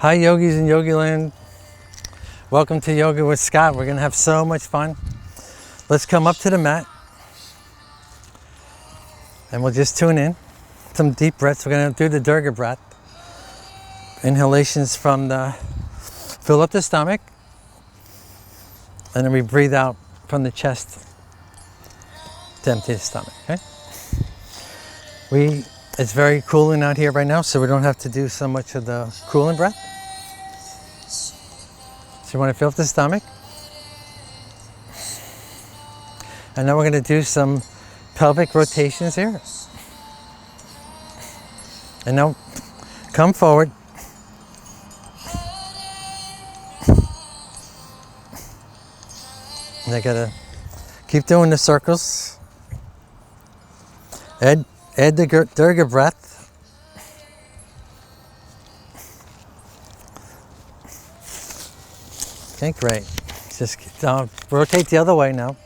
Hi yogis and yogi land. Welcome to Yoga with Scott. We're gonna have so much fun. Let's come up to the mat and we'll just tune in. Some deep breaths. We're gonna do the Durga breath. Inhalations from the, fill up the stomach, and then we breathe out from the chest to empty the stomach, okay? It's very cooling out here right now, so we don't have to do so much of the cooling breath. So you want to fill up the stomach. And now we're going to do some pelvic rotations here. And now come forward. And I gotta keep doing the circles. Add the Durga breath. Okay, great. Just rotate the other way now.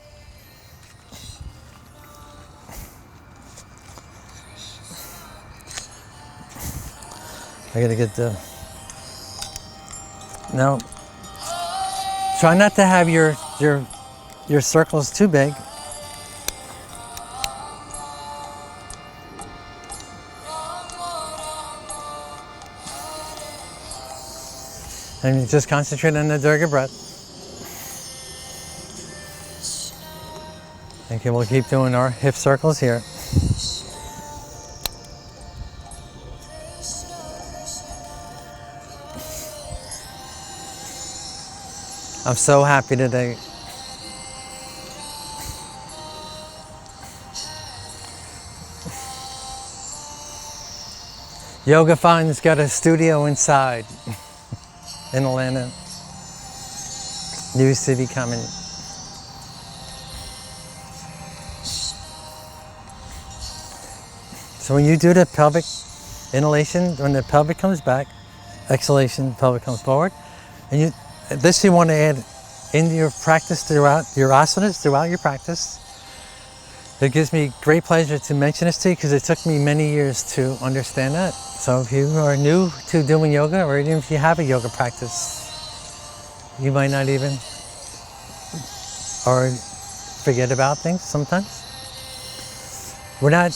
I gotta get the... Now, try not to have your circles too big. And you just concentrate on the Durga breath. Okay, we'll keep doing our hip circles here. I'm so happy today. Yoga Fun's got a studio inside in Atlanta. New city coming. So when you do the pelvic inhalation, when the pelvic comes back, exhalation, pelvic comes forward, and this you want to add into your practice throughout your asanas, throughout your practice. It gives me great pleasure to mention this to you because it took me many years to understand that. So if you are new to doing yoga, or even if you have a yoga practice, you might not even, or forget about things sometimes. We're not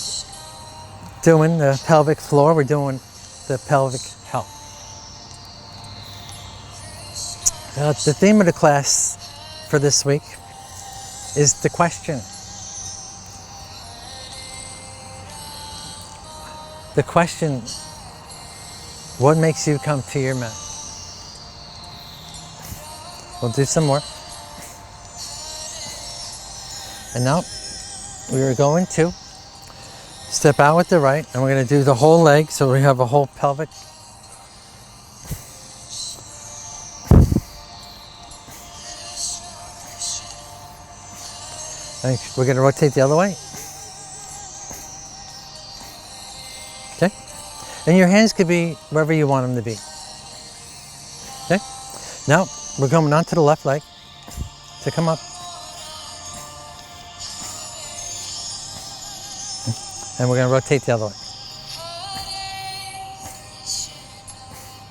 doing the pelvic floor, we're doing the pelvic health. The theme of the class for this week is the question. The question, what makes you come to your mat? We'll do some more. And now we are going to step out with the right, and we're going to do the whole leg, so we have a whole pelvic. And we're going to rotate the other way. Okay? And your hands could be wherever you want them to be. Okay? Now, we're coming onto the left leg to come up. And we're going to rotate the other way.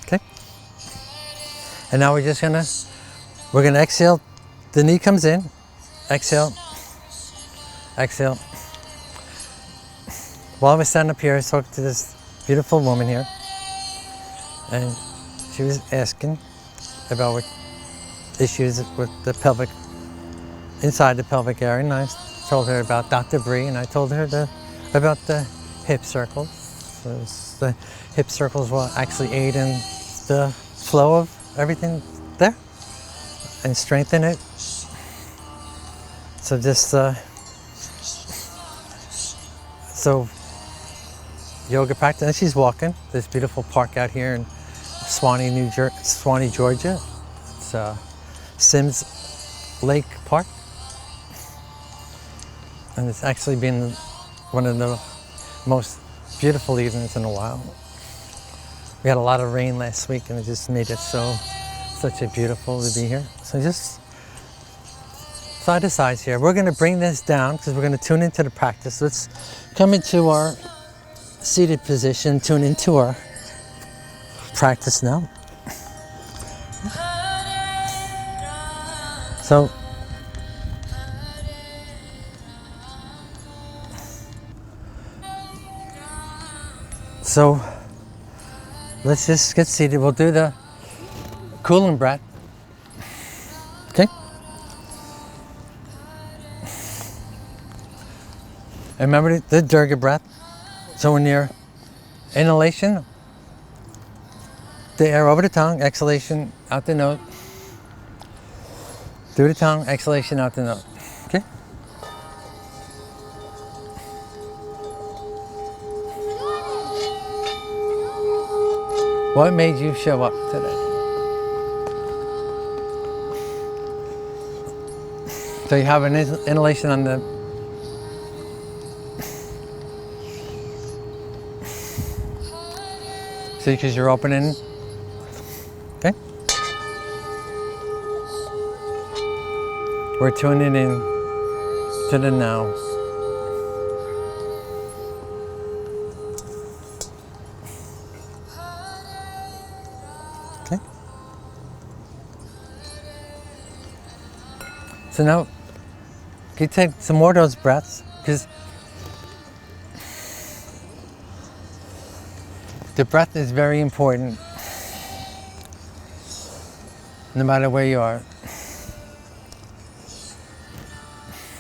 Okay? And now we're going to exhale. The knee comes in. Exhale. Exhale. While I was standing up here, I talked to this beautiful woman here. And she was asking about what issues with the pelvic, inside the pelvic area. And I told her about Dr. Bree, and I told her about the hip circles. So the hip circles will actually aid in the flow of everything there and strengthen it. So just so yoga practice. And she's walking this beautiful park out here in Swanee, Georgia. It's Sims Lake Park, and it's actually been one of the most beautiful evenings in a while. We had a lot of rain last week, and it just made it such a beautiful to be here. So just side to side here. We're going to bring this down because we're going to tune into the practice. Let's come into our seated position, tune into our practice now. So let's just get seated. We'll do the cooling breath. Okay? And remember the Durga breath. So when you're inhalation, the air over the tongue, exhalation out the nose. Through the tongue, exhalation out the nose. Okay? What made you show up today? So you have an inhalation on the see, because you're opening. Okay? We're tuning in to the now. Okay? So now, can you take some more of those breaths? Because the breath is very important, no matter where you are.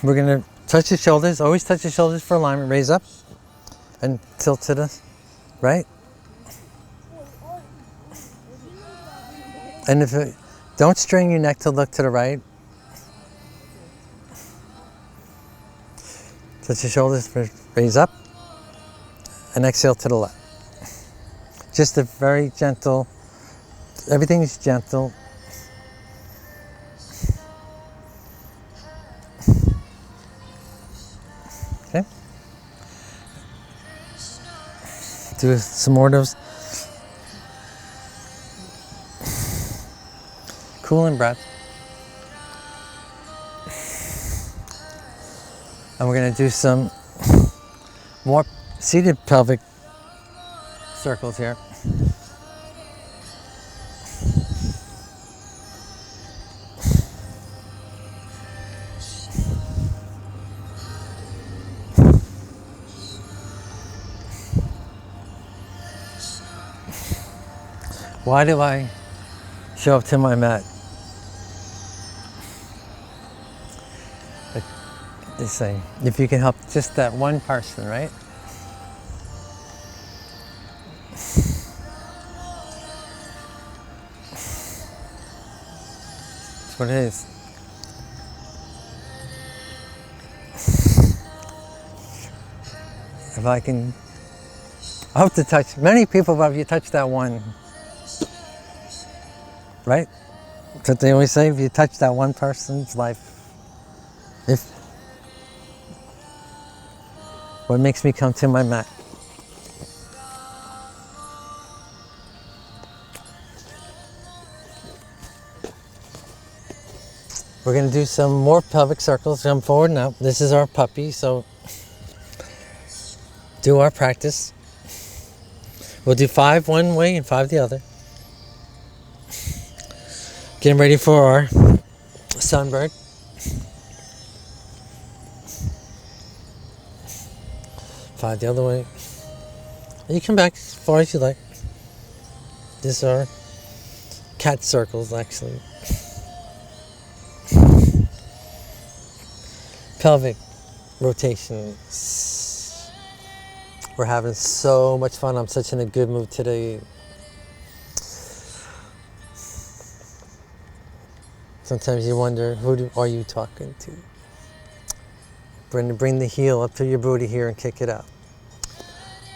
We're going to touch the shoulders. Always touch the shoulders for alignment. Raise up and tilt to the right. And don't strain your neck to look to the right. Touch the shoulders, raise up, and exhale to the left. Just a very gentle, everything is gentle. Okay. Do some more of those cooling breath. And we're going to do some more seated pelvic circles here. Why do I show up to my mat? They say, if you can help just that one person, right? That's what it is. If I can, I hope to touch many people, but if you touch that one, right? That's what they always say, if you touch that one person's life, what makes me come to my mat. We're going to do some more pelvic circles. Jump forward now. This is our puppy, so do our practice. We'll do 5 one way and 5 the other. Getting ready for our sunbird. 5 the other way. You come back as far as you like. These are cat circles, actually. Pelvic rotations. We're having so much fun. I'm such in a good mood today. Sometimes you wonder, who are you talking to? Bring the heel up to your booty here and kick it out.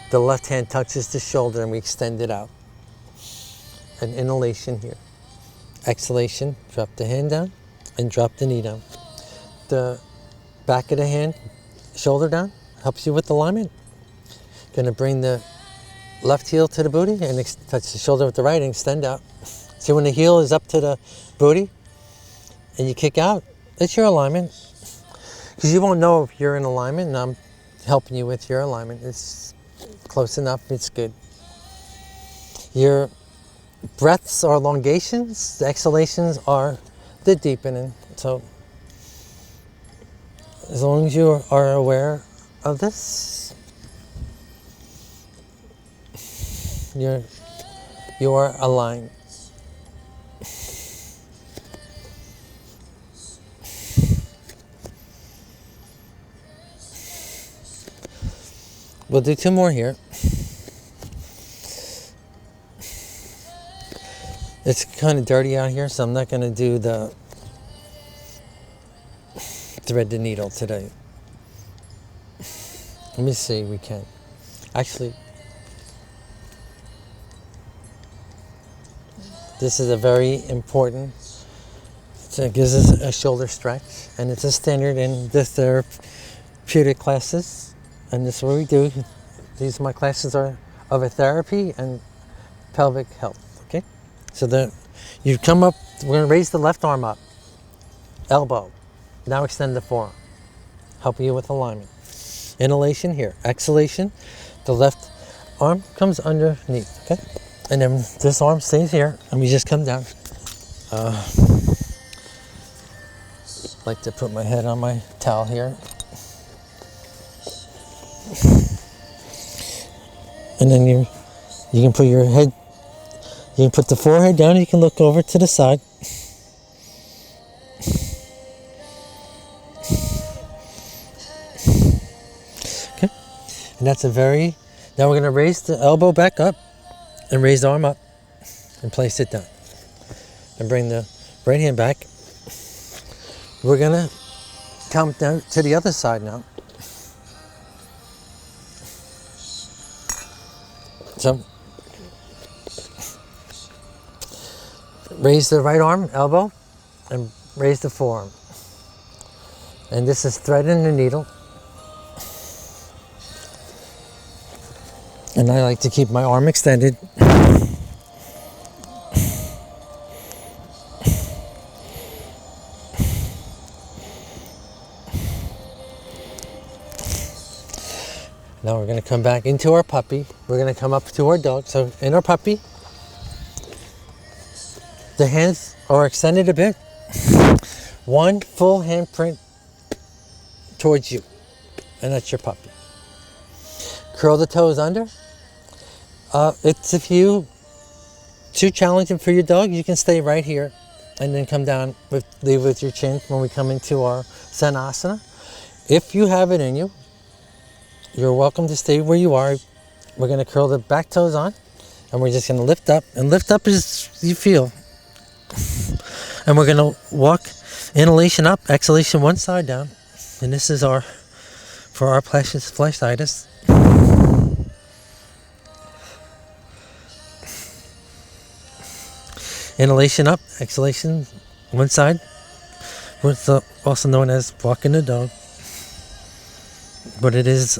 The left hand touches the shoulder and we extend it out. An inhalation here. Exhalation, drop the hand down and drop the knee down. The back of the hand, shoulder down, helps you with alignment. Gonna bring the left heel to the booty and touch the shoulder with the right and extend out. See, when the heel is up to the booty and you kick out, it's your alignment. Because you won't know if you're in alignment, and I'm helping you with your alignment. It's close enough, it's good. Your breaths are elongations, the exhalations are the deepening. So as long as you are aware of this, you are aligned. We'll do 2 more here. It's kind of dirty out here, so I'm not going to do the thread the needle today. Let me see, we can. Actually, this is a very important, so it gives us a shoulder stretch, and it's a standard in the therapeutic classes, and this is what we do. These my classes are of a therapy and pelvic health, okay? So you come up, we're gonna raise the left arm up, elbow, now extend the forearm, helping you with alignment. Inhalation here, exhalation, the left arm comes underneath, okay? And then this arm stays here, and we just come down. Like to put my head on my towel here. And then you can put your head, you can put the forehead down, you can look over to the side. Okay, and that's now we're gonna raise the elbow back up and raise the arm up and place it down. And bring the right hand back. We're gonna come down to the other side now. So, raise the right arm, elbow, and raise the forearm. And this is threading the needle. And I like to keep my arm extended. Now we're going to come back into our puppy. We're going to come up to our dog. So in our puppy, the hands are extended a bit. One full handprint towards you. And that's your puppy. Curl the toes under. It's if you too challenging for your dog, you can stay right here and then come down leave with your chin when we come into our Sanasana. If you have it in you, you're welcome to stay where you are. We're going to curl the back toes on, and we're just going to lift up. And lift up as you feel. And we're going to walk, inhalation up, exhalation one side down. And this is for our fasciitis. Inhalation up, exhalation one side. What's also known as walking the dog. But it is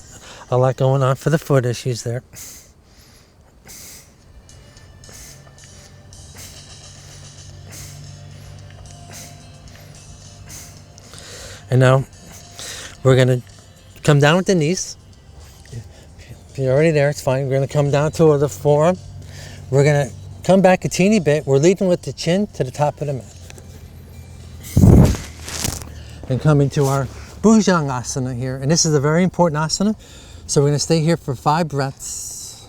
a lot going on for the foot issues there. And now we're going to come down with the knees. If you're already there, it's fine. We're going to come down to the forearm. We're going to come back a teeny bit. We're leading with the chin to the top of the mat. And come into our Bhujangasana here. And this is a very important asana. So we're going to stay here for 5 breaths.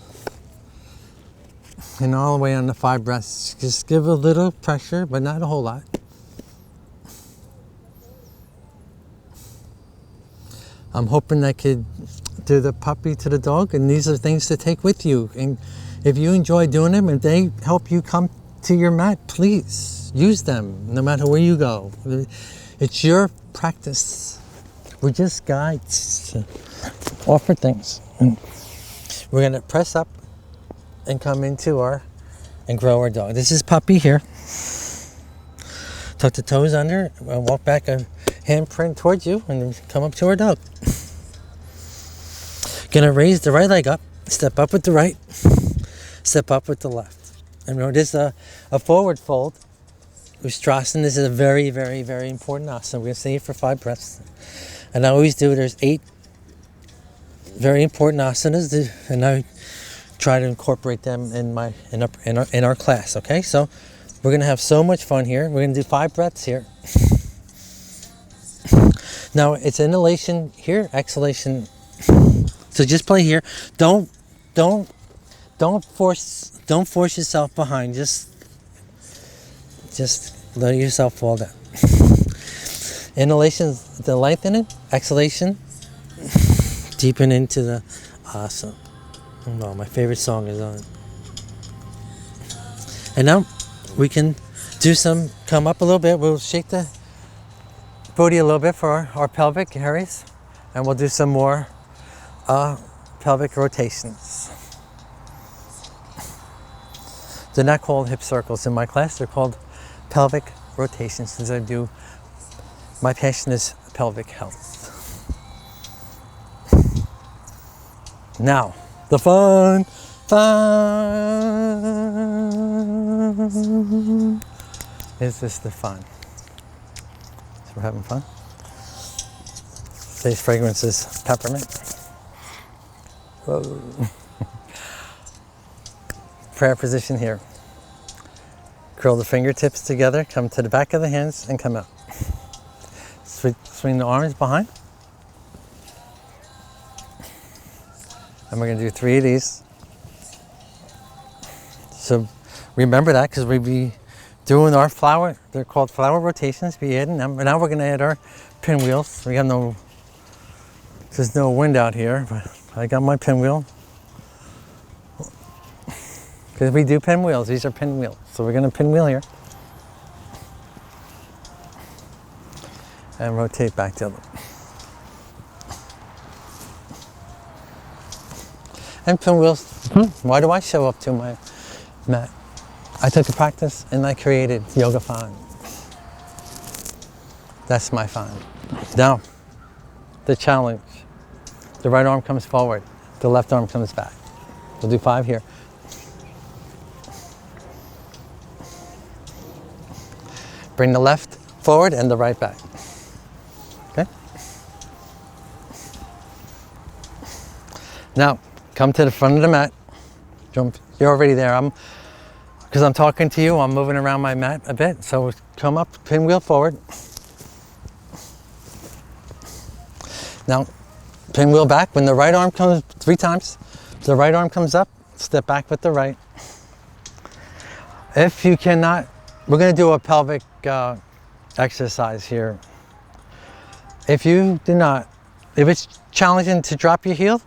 And all the way on the 5 breaths. Just give a little pressure, but not a whole lot. I'm hoping I could do the puppy to the dog, and these are things to take with you. And if you enjoy doing them and they help you come to your mat, please use them no matter where you go. It's your practice. We're just guides to offer things. And we're going to press up and come into and grow our dog. This is puppy here. Tuck the toes under, and walk back a handprint towards you, and then come up to our dog. Gonna raise the right leg up, step up with the right, step up with the left. And remember, this is a forward fold. Ustrasana. This is a very, very, very important asana. We're gonna stay here for 5 breaths. And I always do, there's 8 very important asanas, and I try to incorporate them in our class, okay? So we're gonna have so much fun here. We're gonna do 5 breaths here. Now it's inhalation here, exhalation. So just play here. Don't force yourself behind. Just let yourself fall down. Inhalation, the lengthen it. Exhalation, deepen into the asana. Oh, my favorite song is on. And now we can do some, come up a little bit. We'll shake the booty a little bit for our pelvic areas. And we'll do some more pelvic rotations. They're not called hip circles in my class. They're called pelvic rotations, since I do, my passion is pelvic health. Now, the fun. Is this the fun? So we're having fun. Today's fragrance is peppermint. Whoa. Prayer position here. Curl the fingertips together, come to the back of the hands and come out. Swing the arms behind. And we're going to do 3 of these. So remember that, because we'll be doing our flower, they're called flower rotations, be adding them. And now we're going to add our pinwheels. We have there's no wind out here, but I got my pinwheel. Because we do pinwheels, these are pinwheels. So we're going to pinwheel here. And rotate back to the other. And pinwheels, why do I show up to my mat? I took a practice and I created yoga fun. That's my fun. Now, the challenge. The right arm comes forward, the left arm comes back. We'll do 5 here. Bring the left forward and the right back. Okay? Now, come to the front of the mat. Jump. You're already there. Because I'm talking to you, I'm moving around my mat a bit. So come up, pinwheel forward. Now, pinwheel back. When the right arm comes 3 times, the right arm comes up, step back with the right. If you cannot, we're going to do a pelvic exercise here. If you do not, if it's challenging to drop your heel,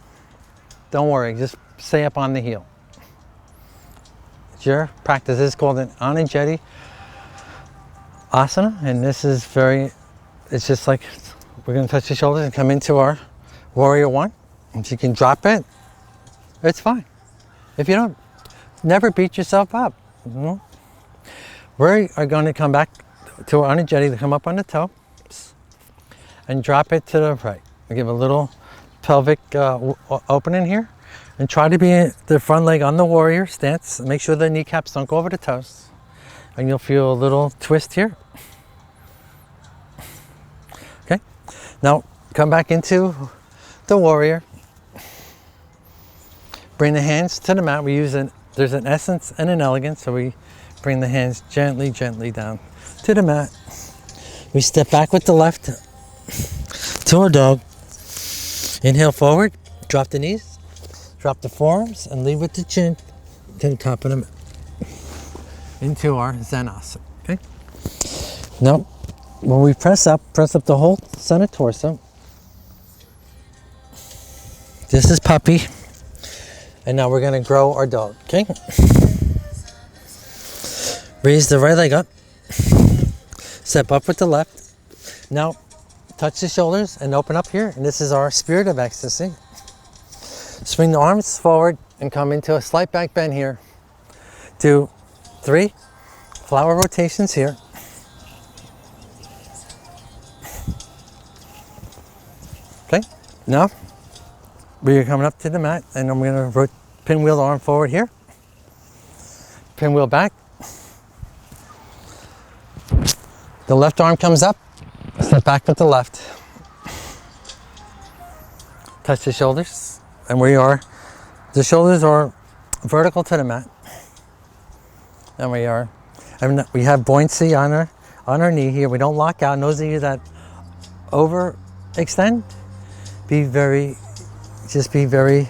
don't worry, just stay up on the heel. It's your practice. This is called an Anujeti asana, and this is it's just like, we're going to touch the shoulders and come into our warrior 1. If you can drop it, it's fine. If you don't, never beat yourself up. We are going to come back to our Anujeti, to come up on the toe and drop it to the right. We give a little pelvic opening here, and try to be the front leg on the warrior stance. Make sure the kneecaps don't go over the toes, and you'll feel a little twist here. Okay, now come back into the warrior. Bring the hands to the mat. There's an essence and an elegance, so we bring the hands gently, gently down to the mat. We step back with the left to our dog. Inhale forward, drop the knees, drop the forearms, and lead with the chin to the top of the mat. Into our Vinyasa. Okay? Now, when we press up the whole center torso. This is puppy. And now we're going to grow our dog. Okay? Raise the right leg up. Step up with the left. Now, touch the shoulders and open up here. And this is our spirit of ecstasy. Swing the arms forward and come into a slight back bend here. Do 3 flower rotations here. Okay, now we are coming up to the mat, and I'm going to pinwheel the arm forward here. Pinwheel back. The left arm comes up. Step back with the left. Touch the shoulders, and the shoulders are vertical to the mat. And we have buoyancy on our knee here. We don't lock out. And those of you that extend, just be very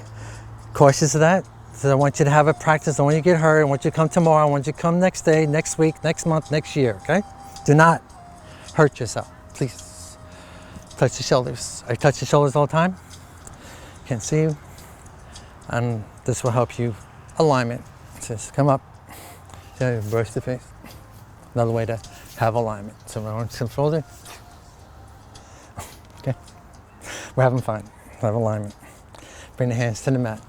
cautious of that. So I want you to have a practice. I don't want you to get hurt. I want you to come tomorrow. I want you to come next day, next week, next month, next year, okay? Do not hurt yourself, please. Touch the shoulders. I touch the shoulders all the time. Can't see you. And this will help you alignment. Just come up, brush the face. Another way to have alignment. So we're on some shoulder. Okay. We're having fun. Have alignment. Bring the hands to the mat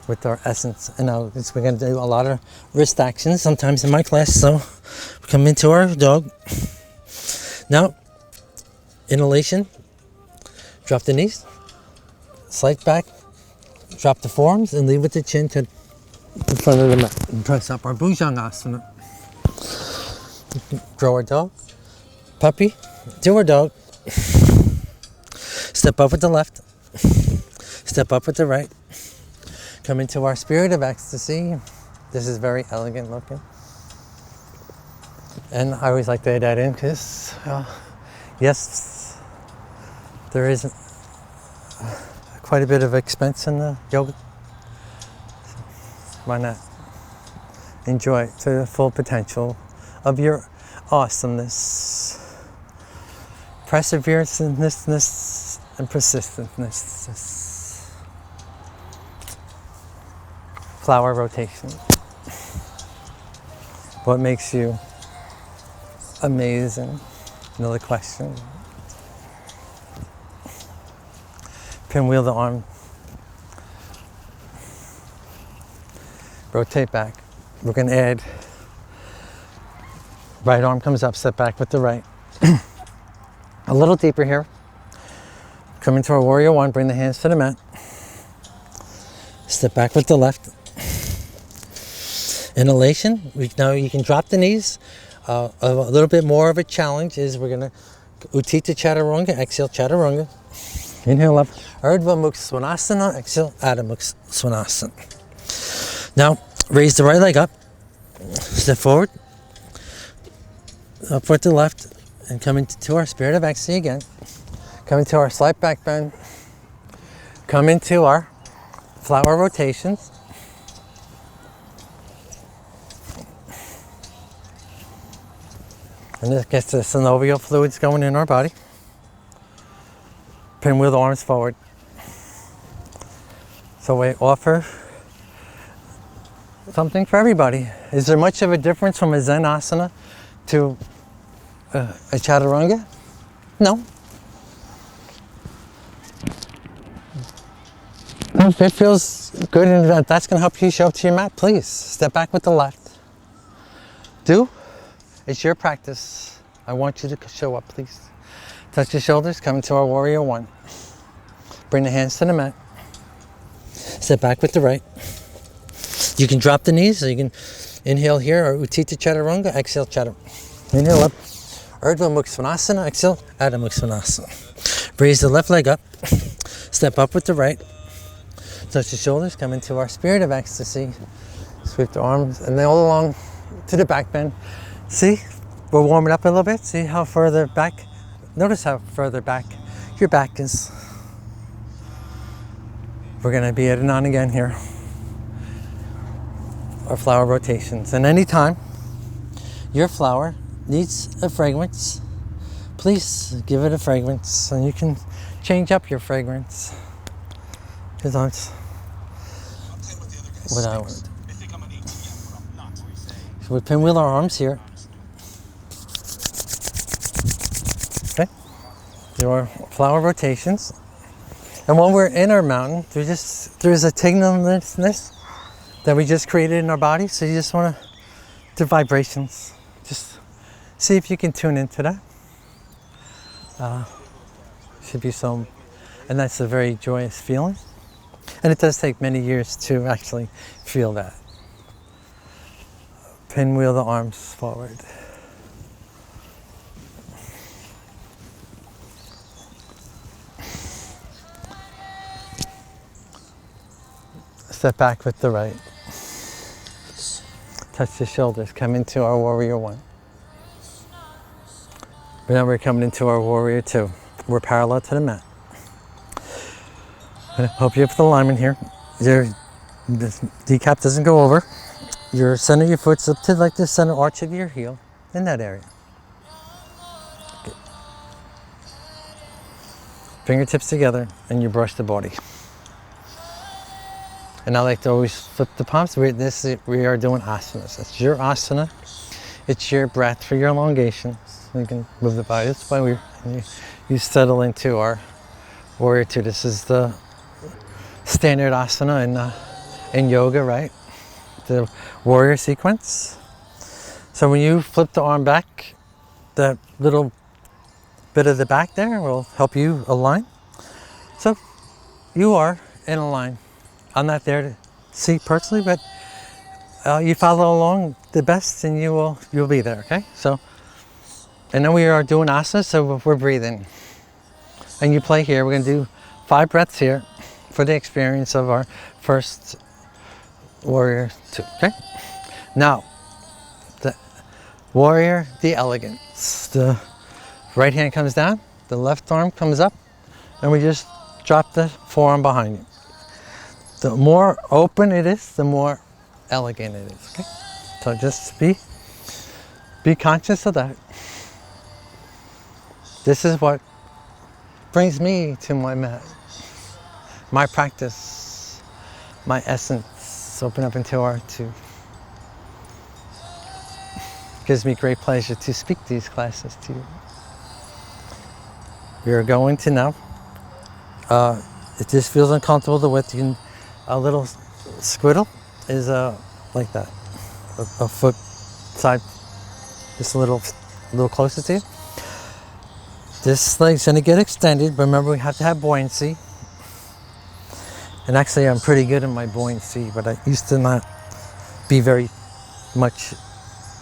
with our essence. And now we're going to do a lot of wrist actions sometimes in my class. So we come into our dog. Now, inhalation. Drop the knees. Slide back. Drop the forearms and leave with the chin to the front of the mat. And press up our Bhujangasana. Grow our dog. Puppy. Do our dog. Step up with the left. Step up with the right. Come into our spirit of ecstasy. This is very elegant looking. And I always like to add that in because, yes, there is quite a bit of expense in the yoga. So why not enjoy it to the full potential of your awesomeness, perseverance, and persistentness. Flower rotation. What makes you amazing? Another question. Pinwheel the arm. Rotate back. We're going to add right arm comes up, step back with the right. A little deeper here. Come into our warrior one, bring the hands to the mat. Step back with the left. Inhalation. Now you can drop the knees. A little bit more of a challenge is we're going to Utthita Chaturanga, exhale Chaturanga. Inhale up, Urdhva Mukha Svanasana, exhale Adho Mukha Svanasana. Now raise the right leg up, step forward, up with the left, and come into our spirit of ecstasy again. Come into our slight back bend. Come into our flower rotations. And this gets the synovial fluids going in our body. Pinwheel the arms forward. So we offer something for everybody. Is there much of a difference from a Zen asana to a Chaturanga? No. If it feels good and that's going to help you show up to your mat, please step back with the left. It's your practice. I want you to show up, please. Touch the shoulders, come into our warrior one. Bring the hands to the mat. Step back with the right. You can drop the knees, so you can inhale here, or Utthita Chaturanga, exhale Chaturanga. Inhale up, Urdhva Mukha Svanasana, exhale Adho Mukha Svanasana. Raise the left leg up, step up with the right. Touch the shoulders, come into our spirit of ecstasy. Sweep the arms, and then all along to the back bend. See, we're warming up a little bit. See how further back, notice how further back your back is. We're gonna be adding on again here. Our flower rotations. And anytime your flower needs a fragrance, please give it a fragrance, and you can change up your fragrance. Because that's what I want. So we pinwheel our arms here. Okay. Do our flower rotations. And when we're in our mountain, there's a tingliness that we just created in our body. So you just want to do vibrations. Just see if you can tune into that. Should be so, and that's a very joyous feeling. And it does take many years to actually feel that. Pinwheel the arms forward. Step back with the right. Touch the shoulders. Come into our warrior one. But now we're coming into our warrior two. We're parallel to the mat. I'm gonna help you with the alignment here. The kneecap doesn't go over. Your center of your foot's up to like the center arch of your heel, in that area. Okay. Fingertips together, and you brush the body. And I like to always flip the palms. We are doing asanas. It's your asana. It's your breath for your elongation. So you can move the body this way. You settle into our warrior two. This is the standard asana in yoga, right? The warrior sequence. So when you flip the arm back, that little bit of the back there will help you align. So you are in a line. I'm not there to see personally, but you follow along the best and you'll be there, okay? So, and then we are doing asana, so we're breathing. And you play here. We're gonna do 5 breaths here for the experience of our first warrior two, okay? Now, the warrior, the elegance. The right hand comes down, the left arm comes up, and we just drop the forearm behind you. The more open it is, the more elegant it is, okay? So just be conscious of that. This is what brings me to my mat, my practice, my essence. Open up into our two. Gives me great pleasure to speak these classes to you. We are going to now, if this feels uncomfortable, the width, you can, a little squiddle is like that, a foot side, just a little closer to you. This leg's gonna get extended, but remember we have to have buoyancy. And actually I'm pretty good in my buoyancy, but I used to not be very much,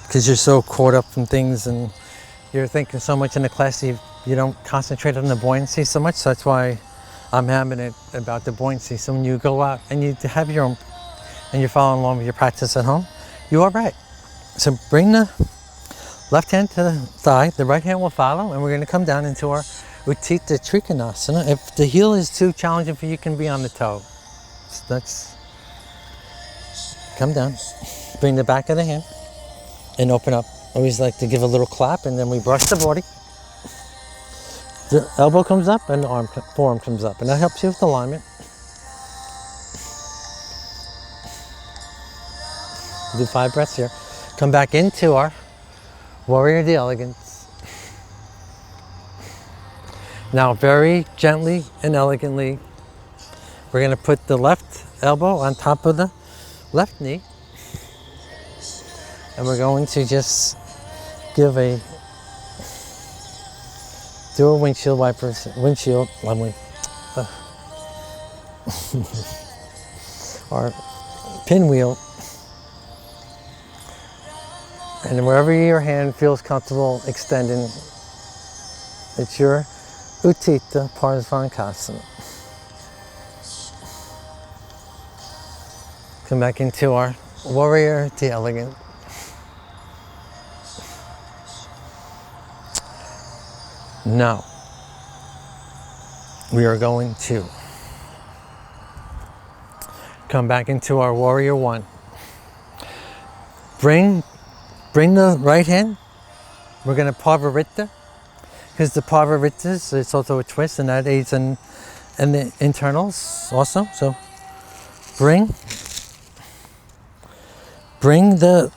because you're so caught up in things and you're thinking so much in the class, you don't concentrate on the buoyancy so much. So that's why I'm hammering it about the buoyancy. So when you go out and you have your own, and you're following along with your practice at home, you are right. So bring the left hand to the thigh, the right hand will follow, and we're going to come down into our Utthita Trikonasana. If the heel is too challenging for you, you can be on the toe. So that's, come down, bring the back of the hand, and open up. I always like to give a little clap, and then we brush the body. The elbow comes up and the forearm comes up, and that helps you with alignment. Do 5 breaths here. Come back into our warrior the elegance. Now very gently and elegantly, we're going to put the left elbow on top of the left knee, and we're going to just give do a windshield wiper, or pinwheel, and wherever your hand feels comfortable extending, it's your Utthita Parsvankasana. Come back into our warrior the elegant. Now, we are going to come back into our warrior one. Bring the right hand. We're going to Parvarita, because the Parvarita is also a twist, and that aids in the internals also. So bring the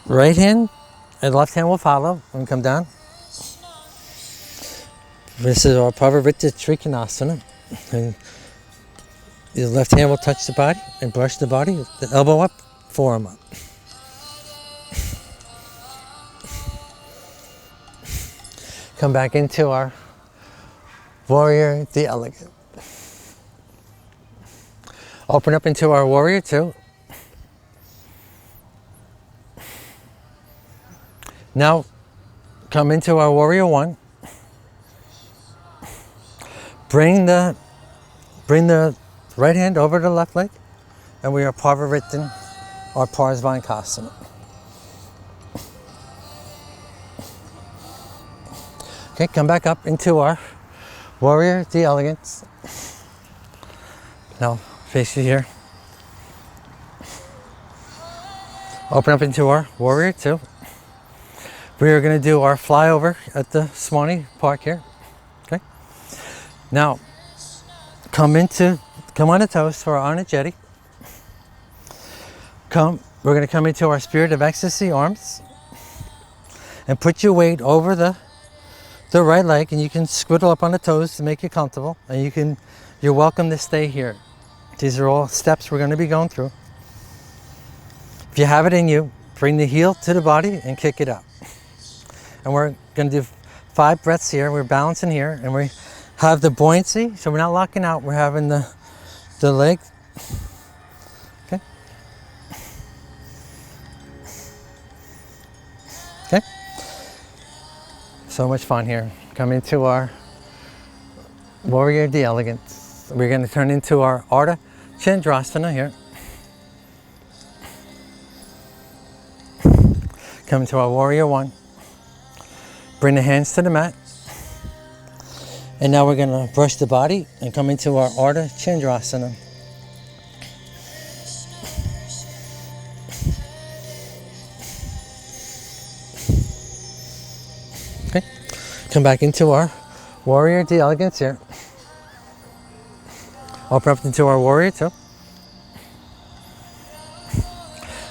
right hand, and the left hand will follow and come down. This is our Parvarita Trikonasana. And the left hand will touch the body and brush the body, the elbow up, forearm up. Come back into our warrior the elegant. Open up into our warrior two. Now come into our warrior one. Bring the right hand over the left leg, and we are Parvaritin, or Parsvankasana. Okay, come back up into our Warrior the Elegance. Now face you here. Open up into our Warrior 2. We are going to do our flyover at the Swanee Park here. Okay. Now, come on the toes for our Honor Jetty. We're going to come into our Spirit of Ecstasy arms. And put your weight over the right leg, and you can squiddle up on the toes to make you comfortable. And you're welcome to stay here. These are all steps we're going to be going through. If you have it in you, bring the heel to the body and kick it up. And we're going to do 5 breaths here. We're balancing here, and we have the buoyancy, so we're not locking out. We're having the leg. Okay. Okay. So much fun here. Come into our Warrior the Elegance. We're going to turn into our Ardha Chandrasana here. Come into our Warrior 1. Bring the hands to the mat. And now we're going to brush the body and come into our Ardha Chandrasana. Okay. Come back into our Warrior the Elegance here. Open up into our Warrior 2.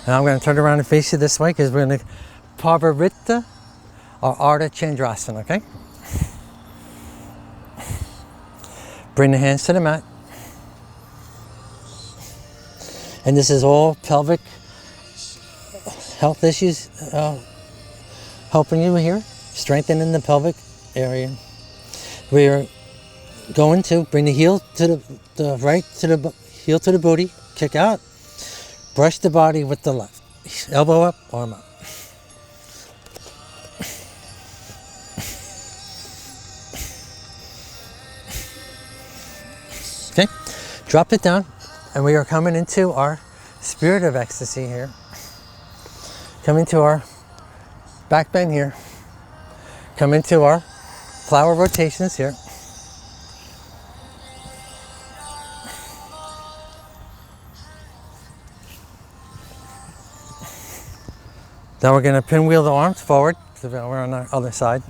And I'm going to turn around and face you this way because we're going to Parvarita or Ardha Chandrasana, okay? Bring the hands to the mat. And this is all pelvic health issues helping you here, strengthening the pelvic area. We are going to bring the heel to the right, to the heel to the booty, kick out, brush the body with the left. Elbow up, arm up. Okay, drop it down, and we are coming into our Spirit of Ecstasy here. Come into our back bend here. Come into our flower rotations here. Now we're going to pinwheel the arms forward. So we're on the other side.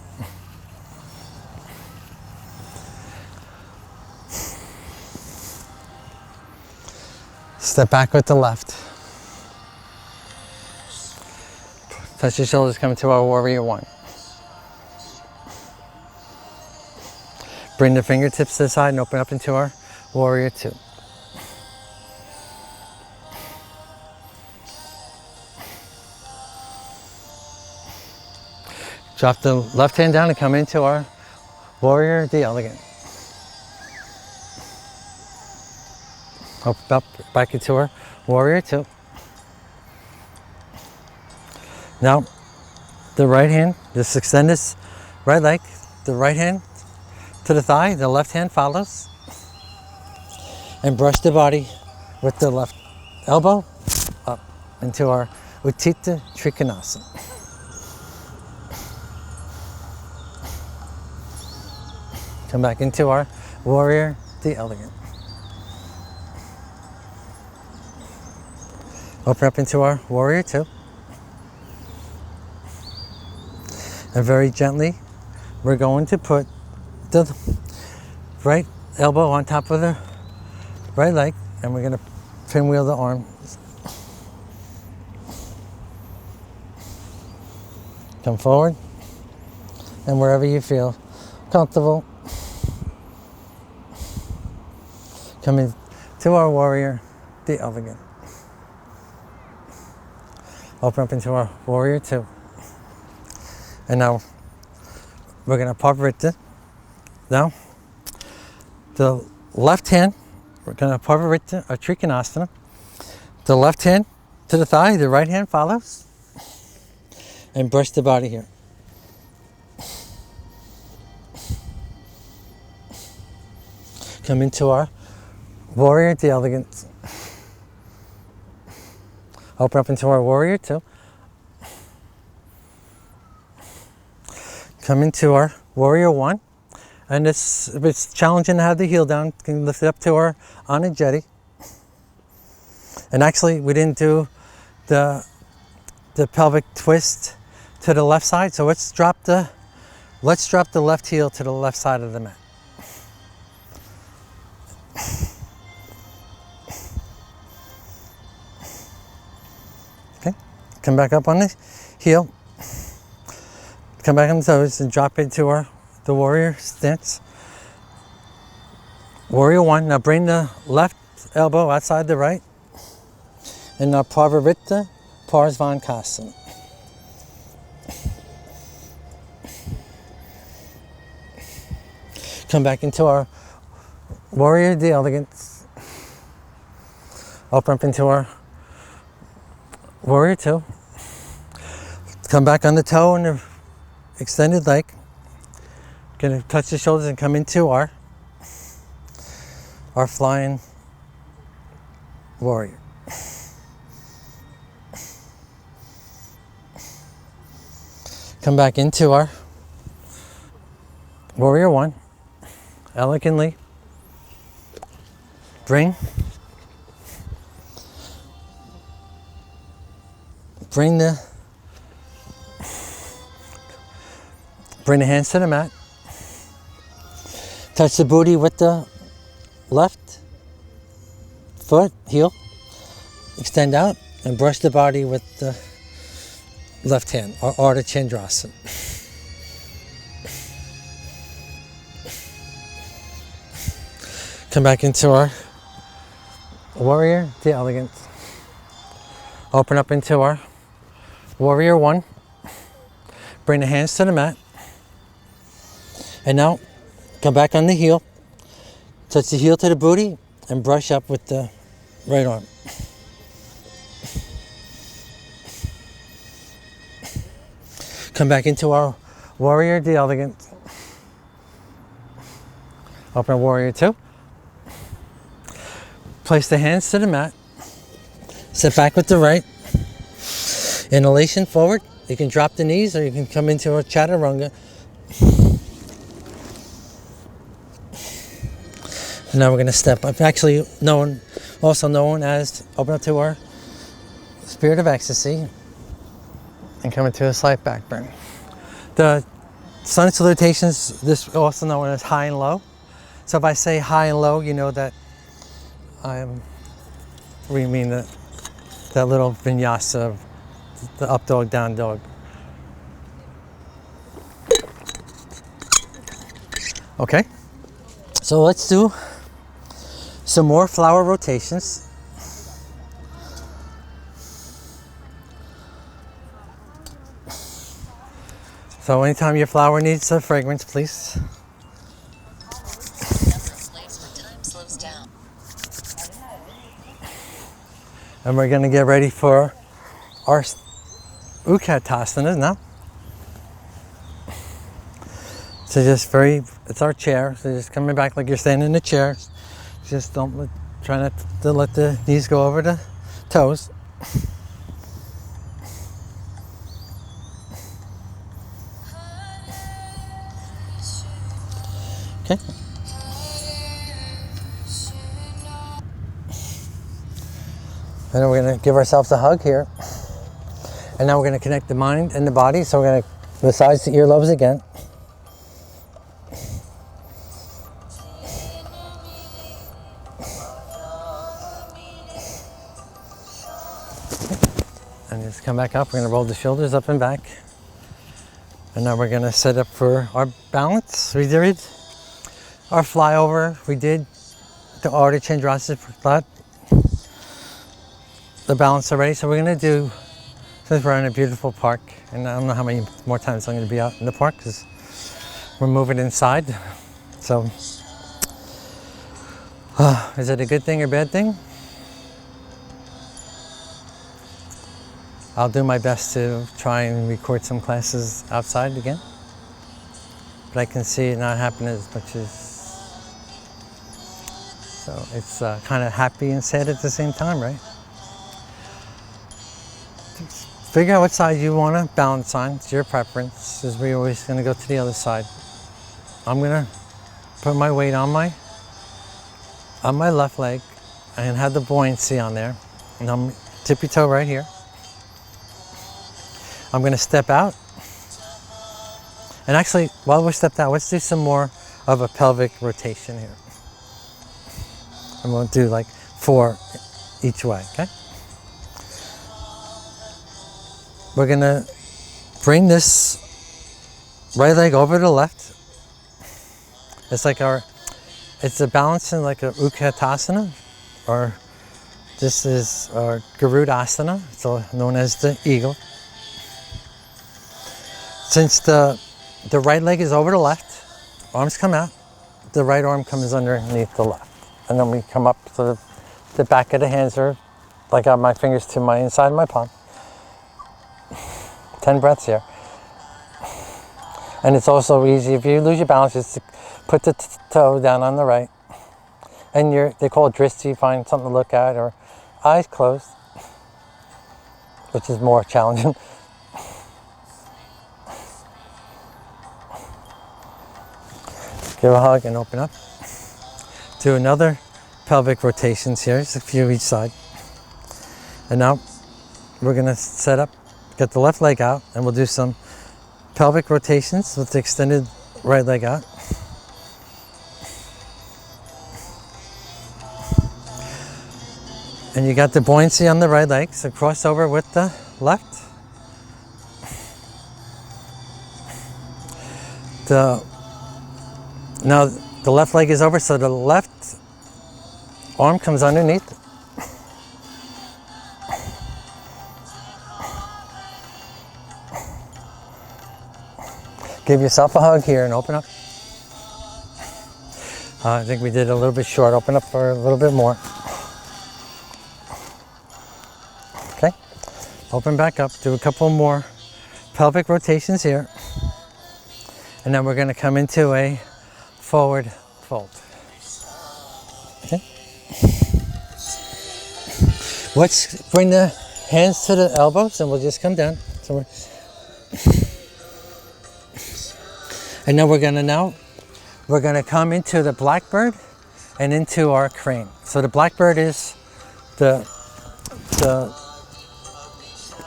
Step back with the left. Touch your shoulders, come to our Warrior 1. Bring the fingertips to the side and open up into our Warrior 2. Drop the left hand down and come into our Warrior the Elegant. Open up back into our Warrior 2. Now, the right hand, just extend this right leg, the right hand to the thigh, the left hand follows. And brush the body with the left elbow up into our Utthita Trikonasana. Come back into our Warrior the Elegant. Open up into our Warrior 2. And very gently, we're going to put the right elbow on top of the right leg, and we're going to pinwheel the arm. Come forward, and wherever you feel comfortable, come in to our Warrior the Elegant. Open up into our Warrior 2. And now we're going to Parvarita. Now, the left hand, we're going to Parvarita or Trikonasana. The left hand to the thigh, the right hand follows. And brush the body here. Come into our Warrior the Elegant. Open up into our Warrior 2. Come into our Warrior 1. And if it's challenging to have the heel down, you can lift it up to her on a jetty. And actually, we didn't do the pelvic twist to the left side, so let's drop the left heel to the left side of the mat. Okay, come back up on the heel, come back on the toes and drop into the warrior stance. Warrior one. Now bring the left elbow outside the right, and now Parvarita Parsvankasana. Come back into our warrior the elegance. Open up into our warrior two. Come back on the toe and the extended leg. Gonna touch the shoulders and come into our flying warrior. Come back into our warrior one. Elegantly bring the hands to the mat. Touch the booty with the left foot, heel. Extend out and brush the body with the left hand, or Ardha Chandrasana. Come back into our warrior the elegance. Open up into our warrior one. Bring the hands to the mat. And now come back on the heel. Touch the heel to the booty and brush up with the right arm. Come back into our warrior the elegance. Open warrior two. Place the hands to the mat. Sit back with the right. Inhalation forward. You can drop the knees or you can come into a chaturanga. And now we're going to step up. Actually also known as open up to our spirit of ecstasy and come into a slight back bend. The sun salutations, this is also known as high and low. So if I say high and low, you know that we mean that little vinyasa of the up dog, down dog. Okay, so let's do some more flower rotations. So anytime your flower needs a fragrance, please. And we're going to get ready for our Utkatasana now. So it's our chair. So just coming back like you're standing in a chair. Just try not to let the knees go over the toes. Okay. And then we're going to give ourselves a hug here. And now we're going to connect the mind and the body. So we're going to massage the earlobes again. And just come back up. We're going to roll the shoulders up and back. And now we're going to set up for our balance. We did our flyover. We did the Ardha Chandrasana, the balance already. So we're going to do, since we're in a beautiful park, and I don't know how many more times I'm going to be out in the park because we're moving inside. So is it a good thing or bad thing? I'll do my best to try and record some classes outside again, but I can see it not happening as much as, so it's kind of happy and sad at the same time, right? Figure out what side you want to balance on. It's your preference, because we're always going to go to the other side. I'm going to put my weight on my left leg and have the buoyancy on there. And I'm tippy toe right here. I'm going to step out. And actually, while we're stepped out, let's do some more of a pelvic rotation here. I'm going to do like 4 each way, okay? We're going to bring this right leg over to the left. It's like it's a balancing like a Utkatasana, or this is our Garudasana, so known as the eagle. Since the right leg is over the left, arms come out, the right arm comes underneath the left. And then we come up to the back of the hands, or like I have my fingers to my inside of my palm. 10 breaths here. And it's also easy, if you lose your balance, just to put the toe down on the right. And they call it drishti, find something to look at, or eyes closed, which is more challenging. Give a hug and open up. Do another pelvic rotations here, just a few each side. And now we're gonna set up, get the left leg out, and we'll do some pelvic rotations with the extended right leg out. And you got the buoyancy on the right leg, so cross over with the left. Now the left leg is over, so the left arm comes underneath. Give yourself a hug here and open up. I think we did a little bit short. Open up for a little bit more. Okay, open back up. Do a couple more pelvic rotations here. And then we're going to come into a forward fold. Okay. Let's bring the hands to the elbows and we'll just come down. So and now we're going to come into the blackbird and into our crane. So the blackbird is the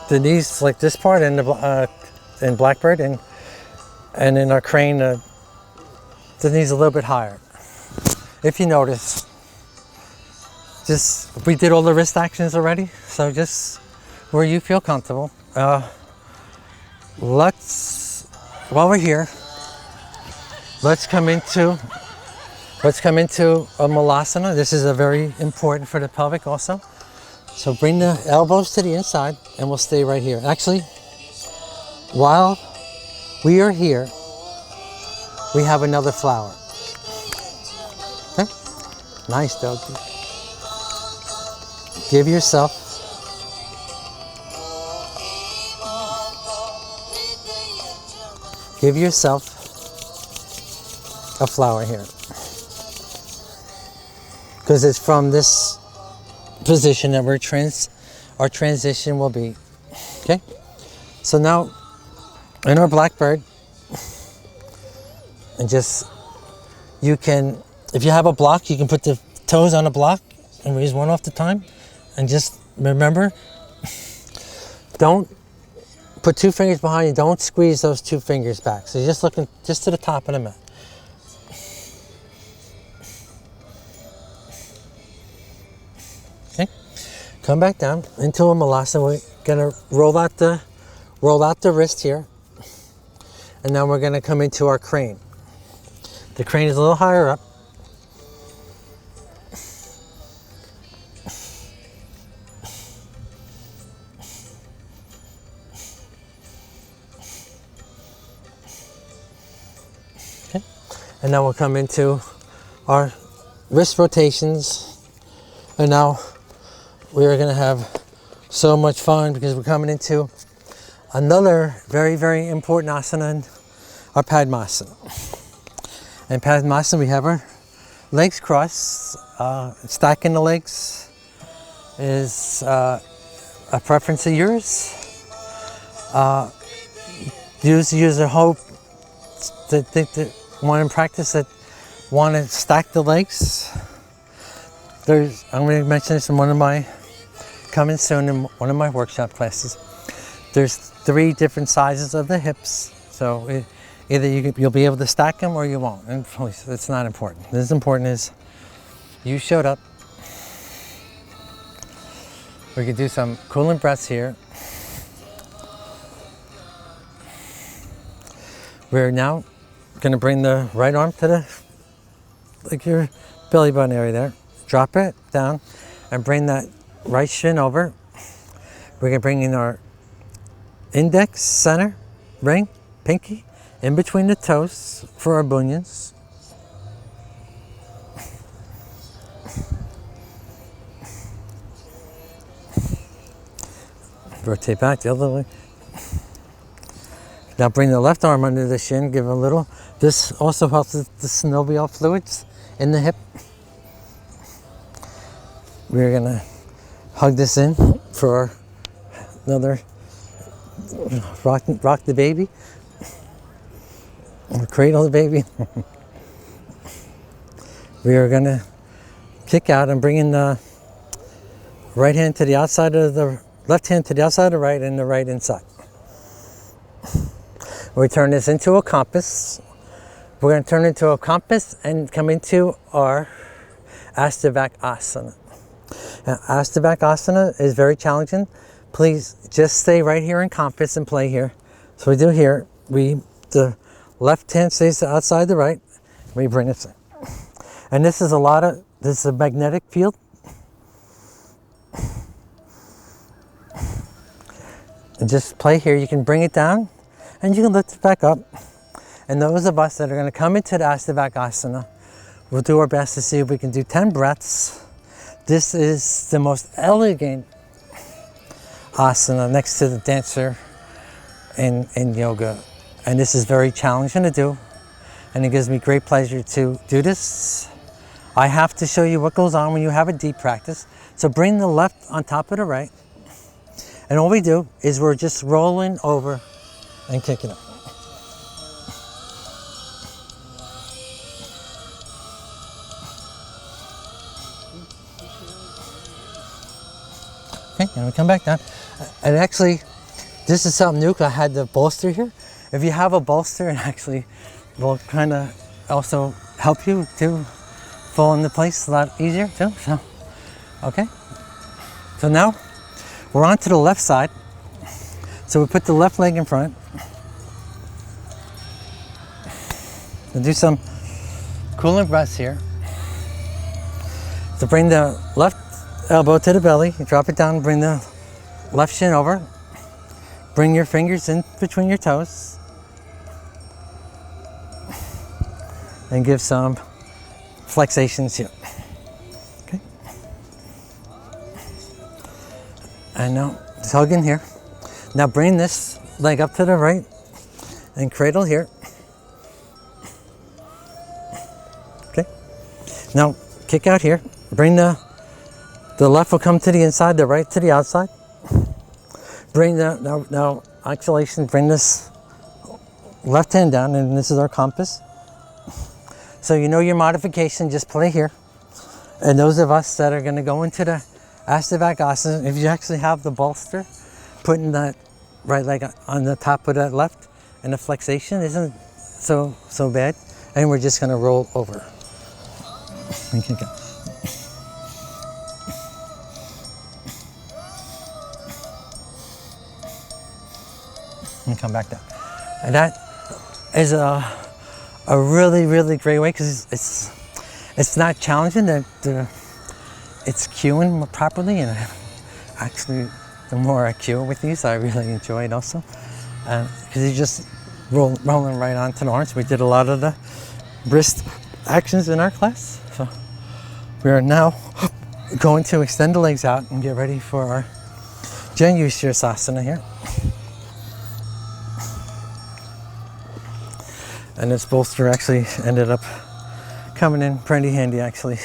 knees like this part, and in blackbird, and in our crane the knees a little bit higher. If you notice, we did all the wrist actions already, so just where you feel comfortable. While we're here, let's come into a malasana. This is a very important for the pelvic also. So bring the elbows to the inside and we'll stay right here. Actually, while we are here, we have another flower. Okay? Nice, dog. Give yourself a flower here. Because it's from this position that our transition will be. Okay? So now in our blackbird, and you can, if you have a block, you can put the toes on a block and raise one off the time. And just remember, don't put 2 fingers behind you, don't squeeze those 2 fingers back. So you're just looking just to the top of the mat. Okay, come back down into a malasana. We're gonna roll out the wrist here. And now we're gonna come into our crane. The crane is a little higher up. Okay. And now we'll come into our wrist rotations. And now we are gonna have so much fun because we're coming into another very, very important asana, our Padmasana. In Padmasana, we have our legs crossed. Stacking the legs is a preference of yours. Use a hope to want to practice that want to stack the legs, I'm going to mention this in one of my, coming soon in one of my workshop classes. There's 3 different sizes of the hips. So either you'll be able to stack them or you won't. And please, it's not important. What's important is you showed up. We can do some cooling breaths here. We're now going to bring the right arm to like your belly button area there. Drop it down and bring that right shin over. We're going to bring in our index, center, ring, pinky, in between the toes for our bunions. Rotate back the other way. Now bring the left arm under the shin, give a little. This also helps with the synovial fluids in the hip. We're gonna hug this in for another rock the baby, or cradle the baby. We are gonna kick out and bring in the right hand to the outside of the left hand to the outside of the right and the right inside. We turn this into a compass. We're going to turn it into a compass and come into our Ashtavakasana. Now, Ashtavakasana is very challenging. Please just stay right here in compass and play here. So we do here, the left hand stays outside the right, we bring it in. And this is a magnetic field. And just play here, you can bring it down and you can lift it back up. And those of us that are going to come into the Ashtavakasana, we'll do our best to see if we can do 10 breaths. This is the most elegant asana next to the dancer in yoga. And this is very challenging to do. And it gives me great pleasure to do this. I have to show you what goes on when you have a deep practice. So bring the left on top of the right. And all we do is we're just rolling over and kicking up. Okay, and we come back down. And actually, this is something new because I had the bolster here. If you have a bolster, it actually will kind of also help you to fall into place a lot easier too. So, okay. So now we're on to the left side. So we put the left leg in front. We'll do some cooling breaths here. So bring the left elbow to the belly, drop it down, bring the left shin over. Bring your fingers in between your toes. And give some flexations here. Okay. And now just hug in here. Now bring this leg up to the right and cradle here. Okay. Now kick out here. Bring the left will come to the inside, the right to the outside. Bring now exhalation, bring this left hand down, and this is our compass. So you know your modification, just play here. And those of us that are gonna go into the Ashtavakasana, if you actually have the bolster, putting that right leg on the top of that left, and the flexation isn't so bad. And we're just gonna roll over. And kick out. And come back down. And that is a really, really great way because it's not challenging. It's cueing properly, and actually the more I cue with these, I really enjoy it also. Because you just rolling right onto the arms. We did a lot of the wrist actions in our class. So we are now going to extend the legs out and get ready for our Janu Shirsasana here. And this bolster actually ended up coming in pretty handy actually.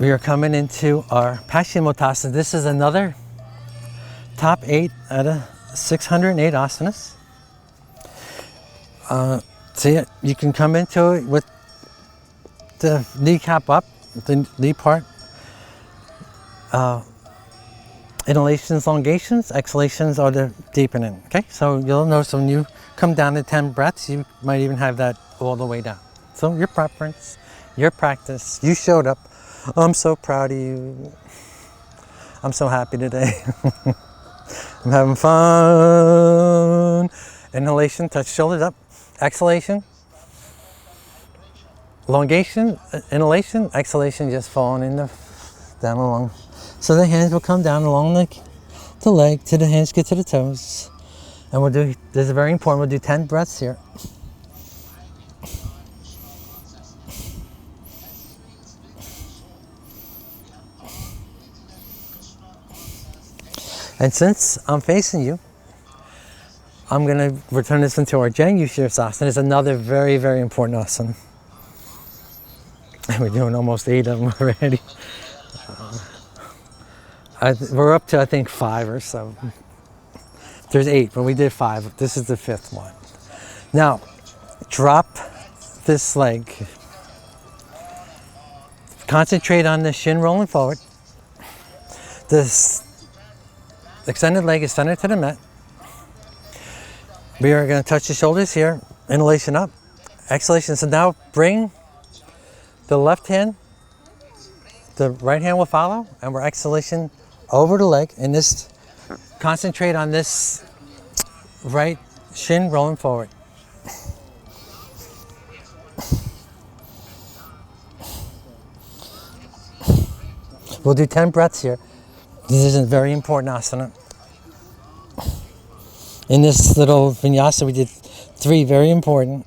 We are coming into our Paschimottanasana. This is another top 8 out of 608 asanas. So yeah, you can come into it with the kneecap up, the knee part. Inhalations, elongations, exhalations are the deepening. Okay, so you'll notice when you come down to 10 breaths, you might even have that all the way down. So your preference, your practice, you showed up. I'm so proud of you. I'm so happy today. I'm having fun. Inhalation, touch shoulders up. Exhalation, elongation, inhalation, exhalation, just falling down along. So the hands will come down along the leg till the hands get to the toes. And we'll do, this is very important, we'll do 10 breaths here. And since I'm facing you, I'm going to return this into our Janu Shirsasana. It's another very, very important asana. And we're doing almost 8 of them already. We're up to, I think, 5 or so. There's 8, but we did 5. This is the 5th one. Now, drop this leg. Concentrate on the shin rolling forward. This extended leg is centered to the mat. We are going to touch the shoulders here. Inhalation up. Exhalation. So now bring the left hand. The right hand will follow. And we're exhalation over the leg. And this, concentrate on this right shin rolling forward. We'll do 10 breaths here. This is a very important asana. In this little vinyasa, we did 3 very important.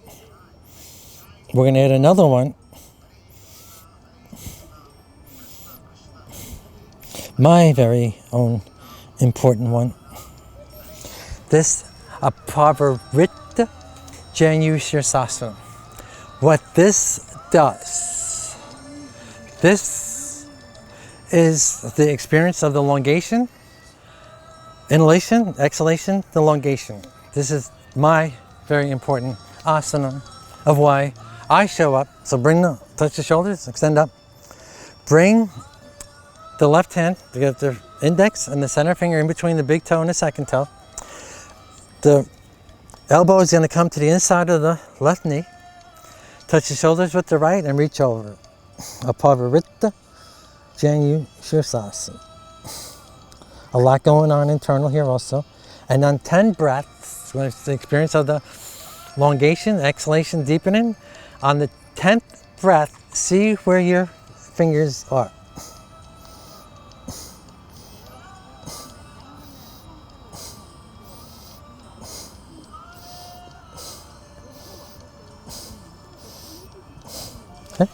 We're going to add another one. My very own important one. This Aparvarita Janu Shirsasana. What this does, this is the experience of the elongation. Inhalation, exhalation, the elongation. This is my very important asana of why I show up. So touch the shoulders, extend up. Bring the left hand, to get the index and the center finger in between the big toe and the second toe. The elbow is going to come to the inside of the left knee. Touch the shoulders with the right and reach over. Aparvarita Janu Shirsasana. A lot going on internal here also. And on 10 breaths, when it's the experience of the elongation, exhalation, deepening. On the 10th breath, see where your fingers are. Okay.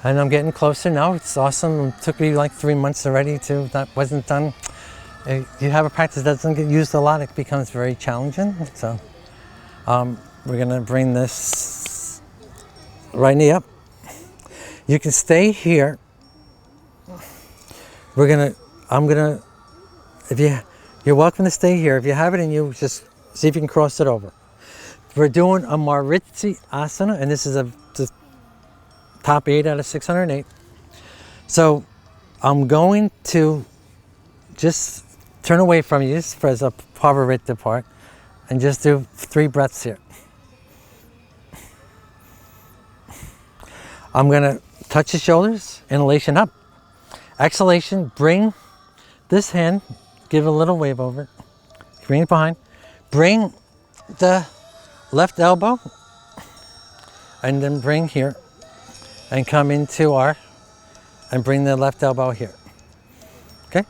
And I'm getting closer now. It's awesome. It took me like 3 months already to, that wasn't done. If you have a practice that doesn't get used a lot, it becomes very challenging. So we're gonna bring this right knee up. You can stay here. You're welcome to stay here. If you have it in you, just see if you can cross it over. We're doing a Maritzi Asana, and this is the top 8 out of 608. So I'm going to just turn away from you for as a Aparvarita part and just do 3 breaths here. I'm going to touch the shoulders, inhalation up. Exhalation, bring this hand, give a little wave over it. Bring it behind. Bring the left elbow and then bring here and come into and bring the left elbow here. Okay?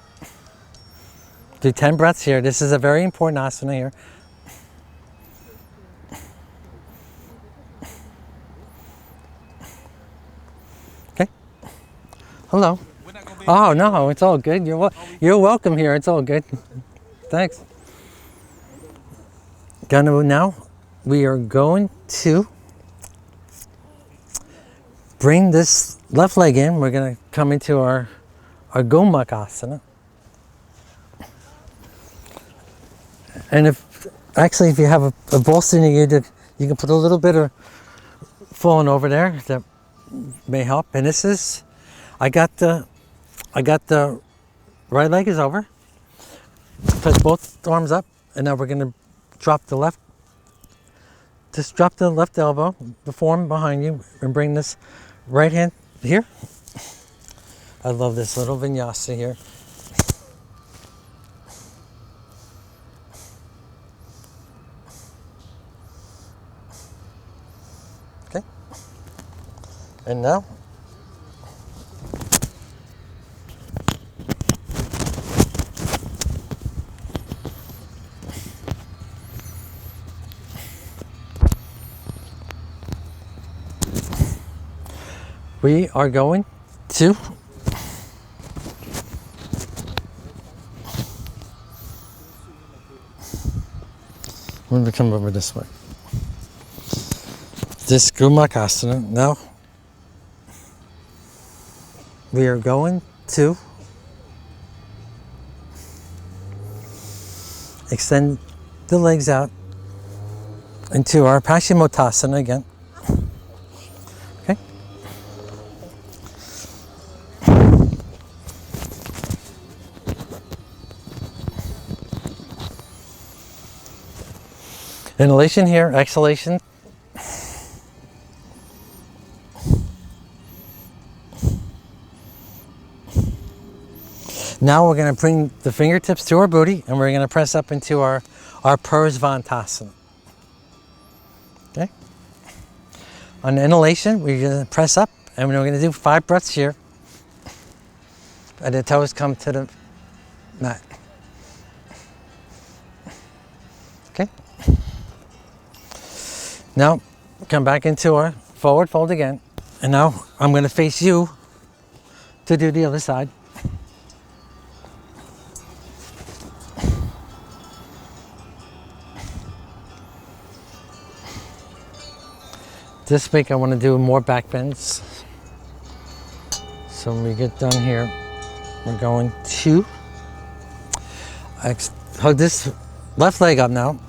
Do 10 breaths here. This is a very important asana here. Okay? Hello. Oh, no, it's all good. You're welcome here. It's all good. Thanks. Now, we are going to bring this left leg in. We're going to come into our Gomak asana. And if you have a bolster in you can put a little bit of falling over there. may help. And this is, I got the right leg is over. Touch both arms up, and now we're gonna drop the left. Just drop the left elbow, the form behind you, and bring this right hand here. I love this little vinyasa here. Okay. And now, we are going to I'm going to come over this way. This Gumakasana. Now we are going to extend the legs out into our Paschimottanasana again. Okay. Inhalation here, exhalation. Now we're going to bring the fingertips to our booty, and we're going to press up into our Parsvantasana. Okay. On the inhalation, we're going to press up, and we're going to do 5 breaths here. And the toes come to the mat. Okay. Now, come back into our forward fold again. And now I'm going to face you to do the other side. This week I want to do more back bends. So when we get done here, we're going to hug this left leg up now.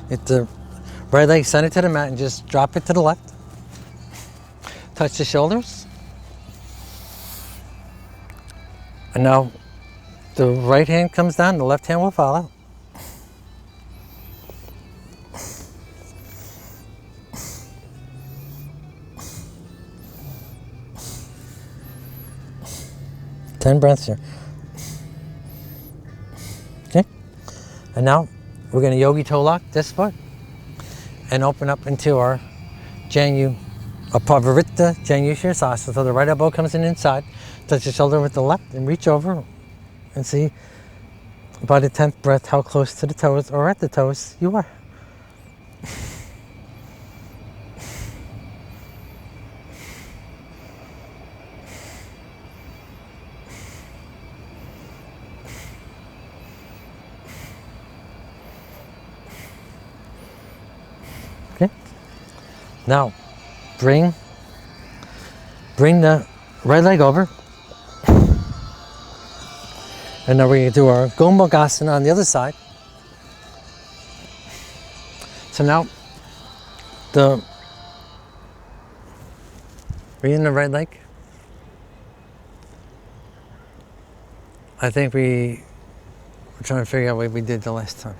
Hit the right leg, send it to the mat, and just drop it to the left. Touch the shoulders. And now the right hand comes down, the left hand will follow. Ten breaths here. Okay. And now we're going to yogi toe lock this foot and open up into our Pavarita Janu Shirsasana. So the right elbow comes in inside, touch the shoulder with the left, and reach over and see by the 10th breath how close to the toes or at the toes you are. Now, bring the right leg over. And now we're going to do our Gomukhasana on the other side. So now, we're in the right leg. I think we're trying to figure out what we did the last time.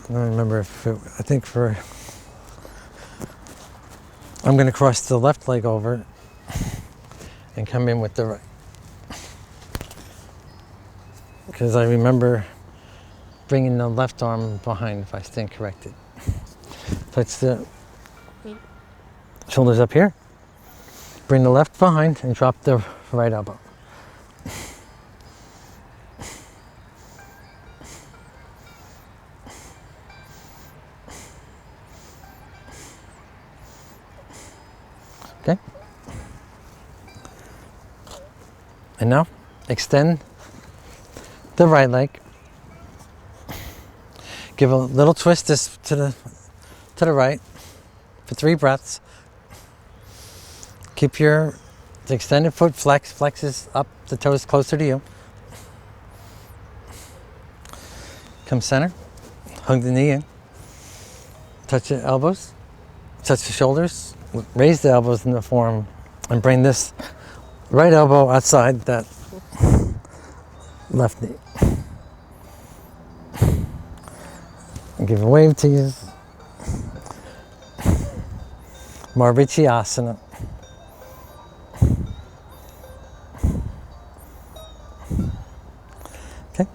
I don't remember if I'm going to cross the left leg over and come in with the right. Because I remember bringing the left arm behind, if I stand corrected. Touch the shoulders up here. Bring the left behind and drop the right elbow. Okay. And now extend the right leg. Give a little twist to the right for 3 breaths. Keep the extended foot flexes up, the toes closer to you. Come center, hug the knee in. Touch the elbows, touch the shoulders. raise the elbows in the form and bring this right elbow outside that left knee. And give a wave to you. More Vinyasa. Okay.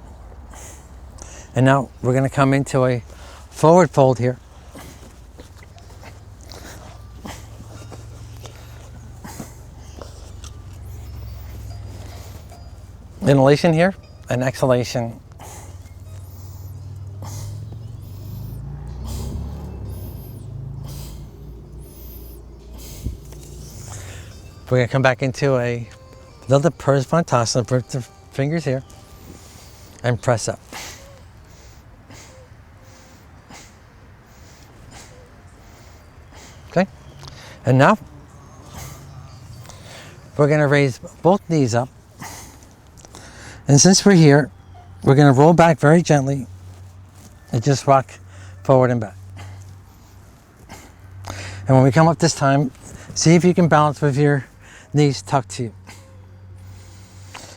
And now we're going to come into a forward fold here. Inhalation here and exhalation. We're going to come back into another Vinyasa. Put the fingers here and press up. Okay, and now we're going to raise both knees up. And since we're here, we're going to roll back very gently and just rock forward and back. And when we come up this time, see if you can balance with your knees tucked to you.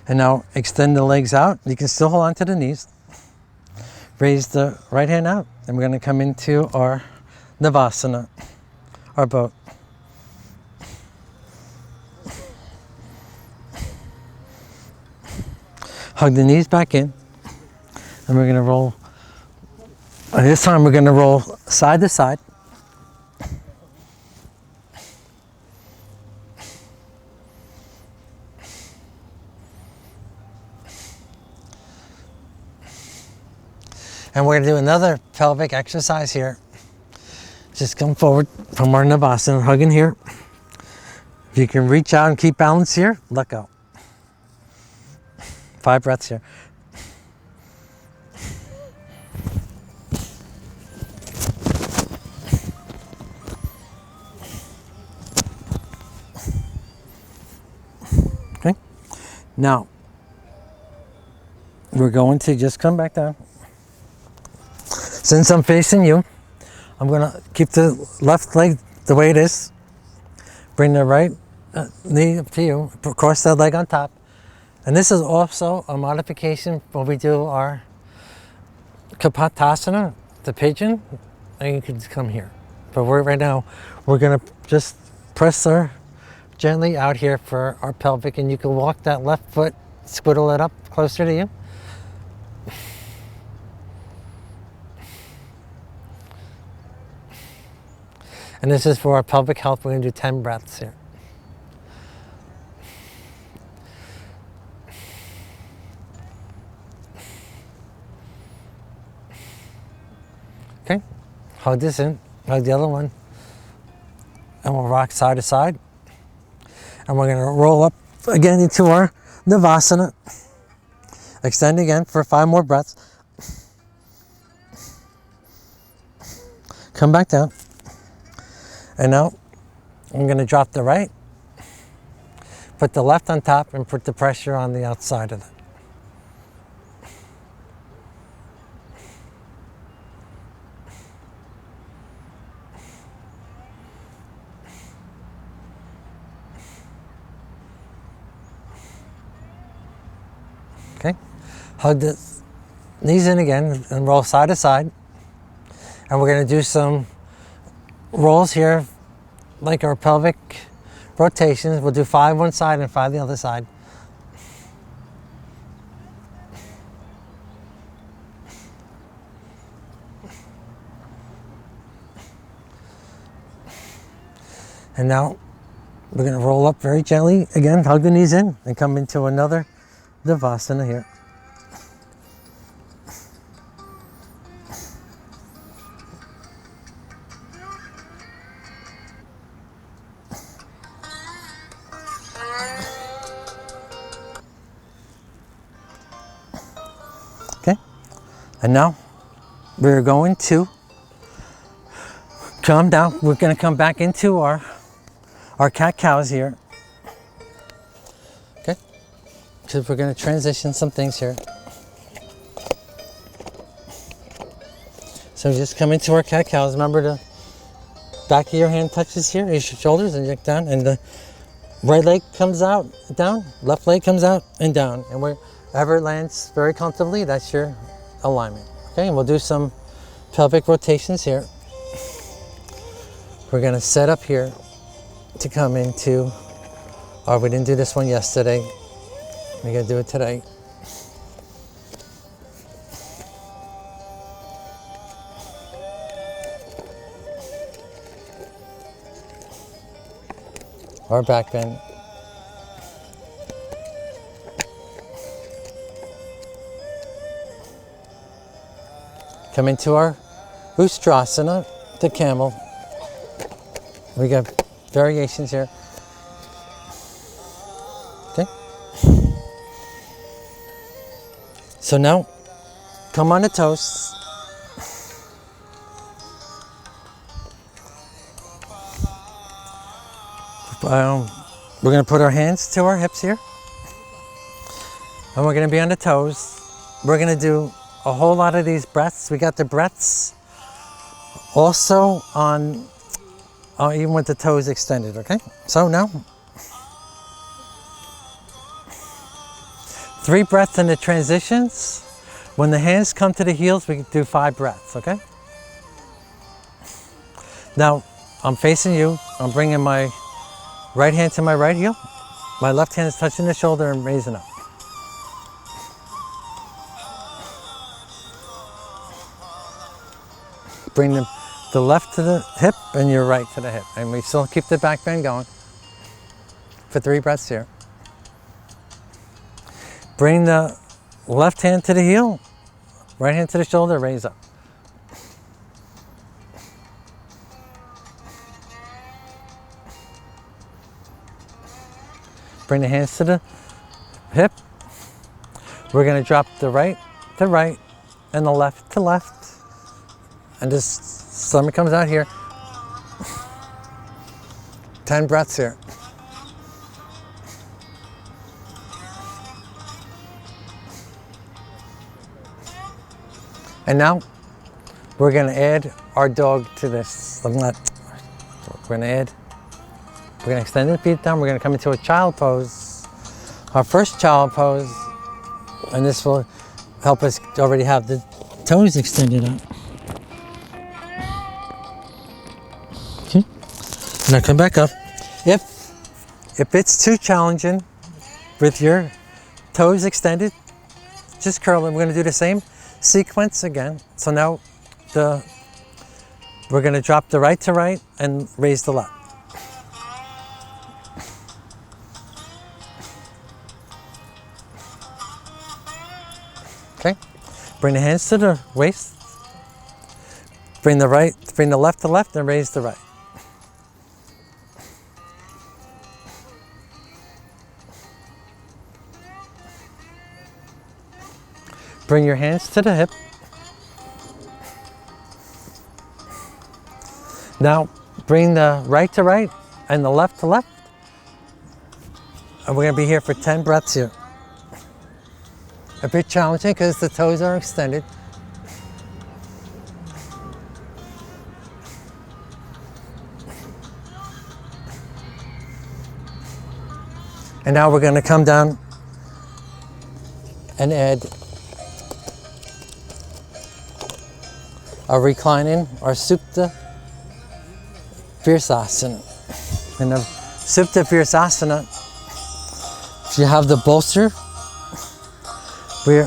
And now extend the legs out. You can still hold on to the knees. Raise the right hand out. And we're going to come into our Navasana, our boat. Hug the knees back in, and we're going to roll. This time we're going to roll side to side. And we're going to do another pelvic exercise here. Just come forward from our Navasana, hugging here. If you can reach out and keep balance here, let go. 5 breaths here. Okay. Now, we're going to just come back down. Since I'm facing you, I'm going to keep the left leg the way it is. Bring the right knee up to you. Cross that leg on top. And this is also a modification when we do our Kapatasana, the pigeon, and you can come here. But right now, we're gonna just press her gently out here for our pelvic, and you can walk that left foot, squiddle it up closer to you. And this is for our pelvic health. We're gonna do 10 breaths here. Okay, hug this in, hug the other one, and we'll rock side to side. And we're going to roll up again into our Navasana. Extend again for 5 more breaths. Come back down. And now I'm going to drop the right, put the left on top, and put the pressure on the outside of it. Okay, hug the knees in again and roll side to side. And we're going to do some rolls here, like our pelvic rotations. We'll do 5 one side and 5 the other side. And now we're going to roll up very gently again, hug the knees in, and come into another Navasana here. Okay, and now we're going to calm down. We're going to come back into our cat-cows here. Okay, so we're going to transition some things here. So just come into our cat-cows. Remember to back of your hand touches here, your shoulders, and look down, and the right leg comes out, down, left leg comes out and down. And wherever it lands very comfortably, that's your alignment. Okay, and we'll do some pelvic rotations here. We're gonna set up here to come into, or we didn't do this one yesterday. We're gonna do it today. Our back bend. Come into our Ustrasana, the camel. We got variations here. Okay. So now, come on the toes. We're going to put our hands to our hips here. And we're going to be on the toes. We're going to do a whole lot of these breaths. We got the breaths also on, even with the toes extended, okay? So now, 3 breaths in the transitions. When the hands come to the heels, we do 5 breaths, okay? Now, I'm facing you. I'm bringing my right hand to my right heel. My left hand is touching the shoulder and raising up. Bring the left to the hip and your right to the hip. And we still keep the back bend going for 3 breaths here. Bring the left hand to the heel, right hand to the shoulder, raise up. Bring the hands to the hip. We're going to drop the right to right and the left to left. And just stomach comes out here. 10 breaths here. And now we're going to add our dog to this. We're going to extend the feet down. We're going to come into a child pose. Our first child pose. And this will help us already have the toes extended out. Okay. Now come back up. If it's too challenging with your toes extended, just curl them. We're going to do the same sequence again. So now we're going to drop the right to right and raise the left. Okay. Bring the hands to the waist. Bring the left to left and raise the right. Bring your hands to the hip. Now bring the right to right and the left to left. And we're going to be here for 10 breaths here. A bit challenging because the toes are extended. And now we're going to come down and add our reclining, our Supta Vinyasa. In the Supta Vinyasa, if you have the bolster, we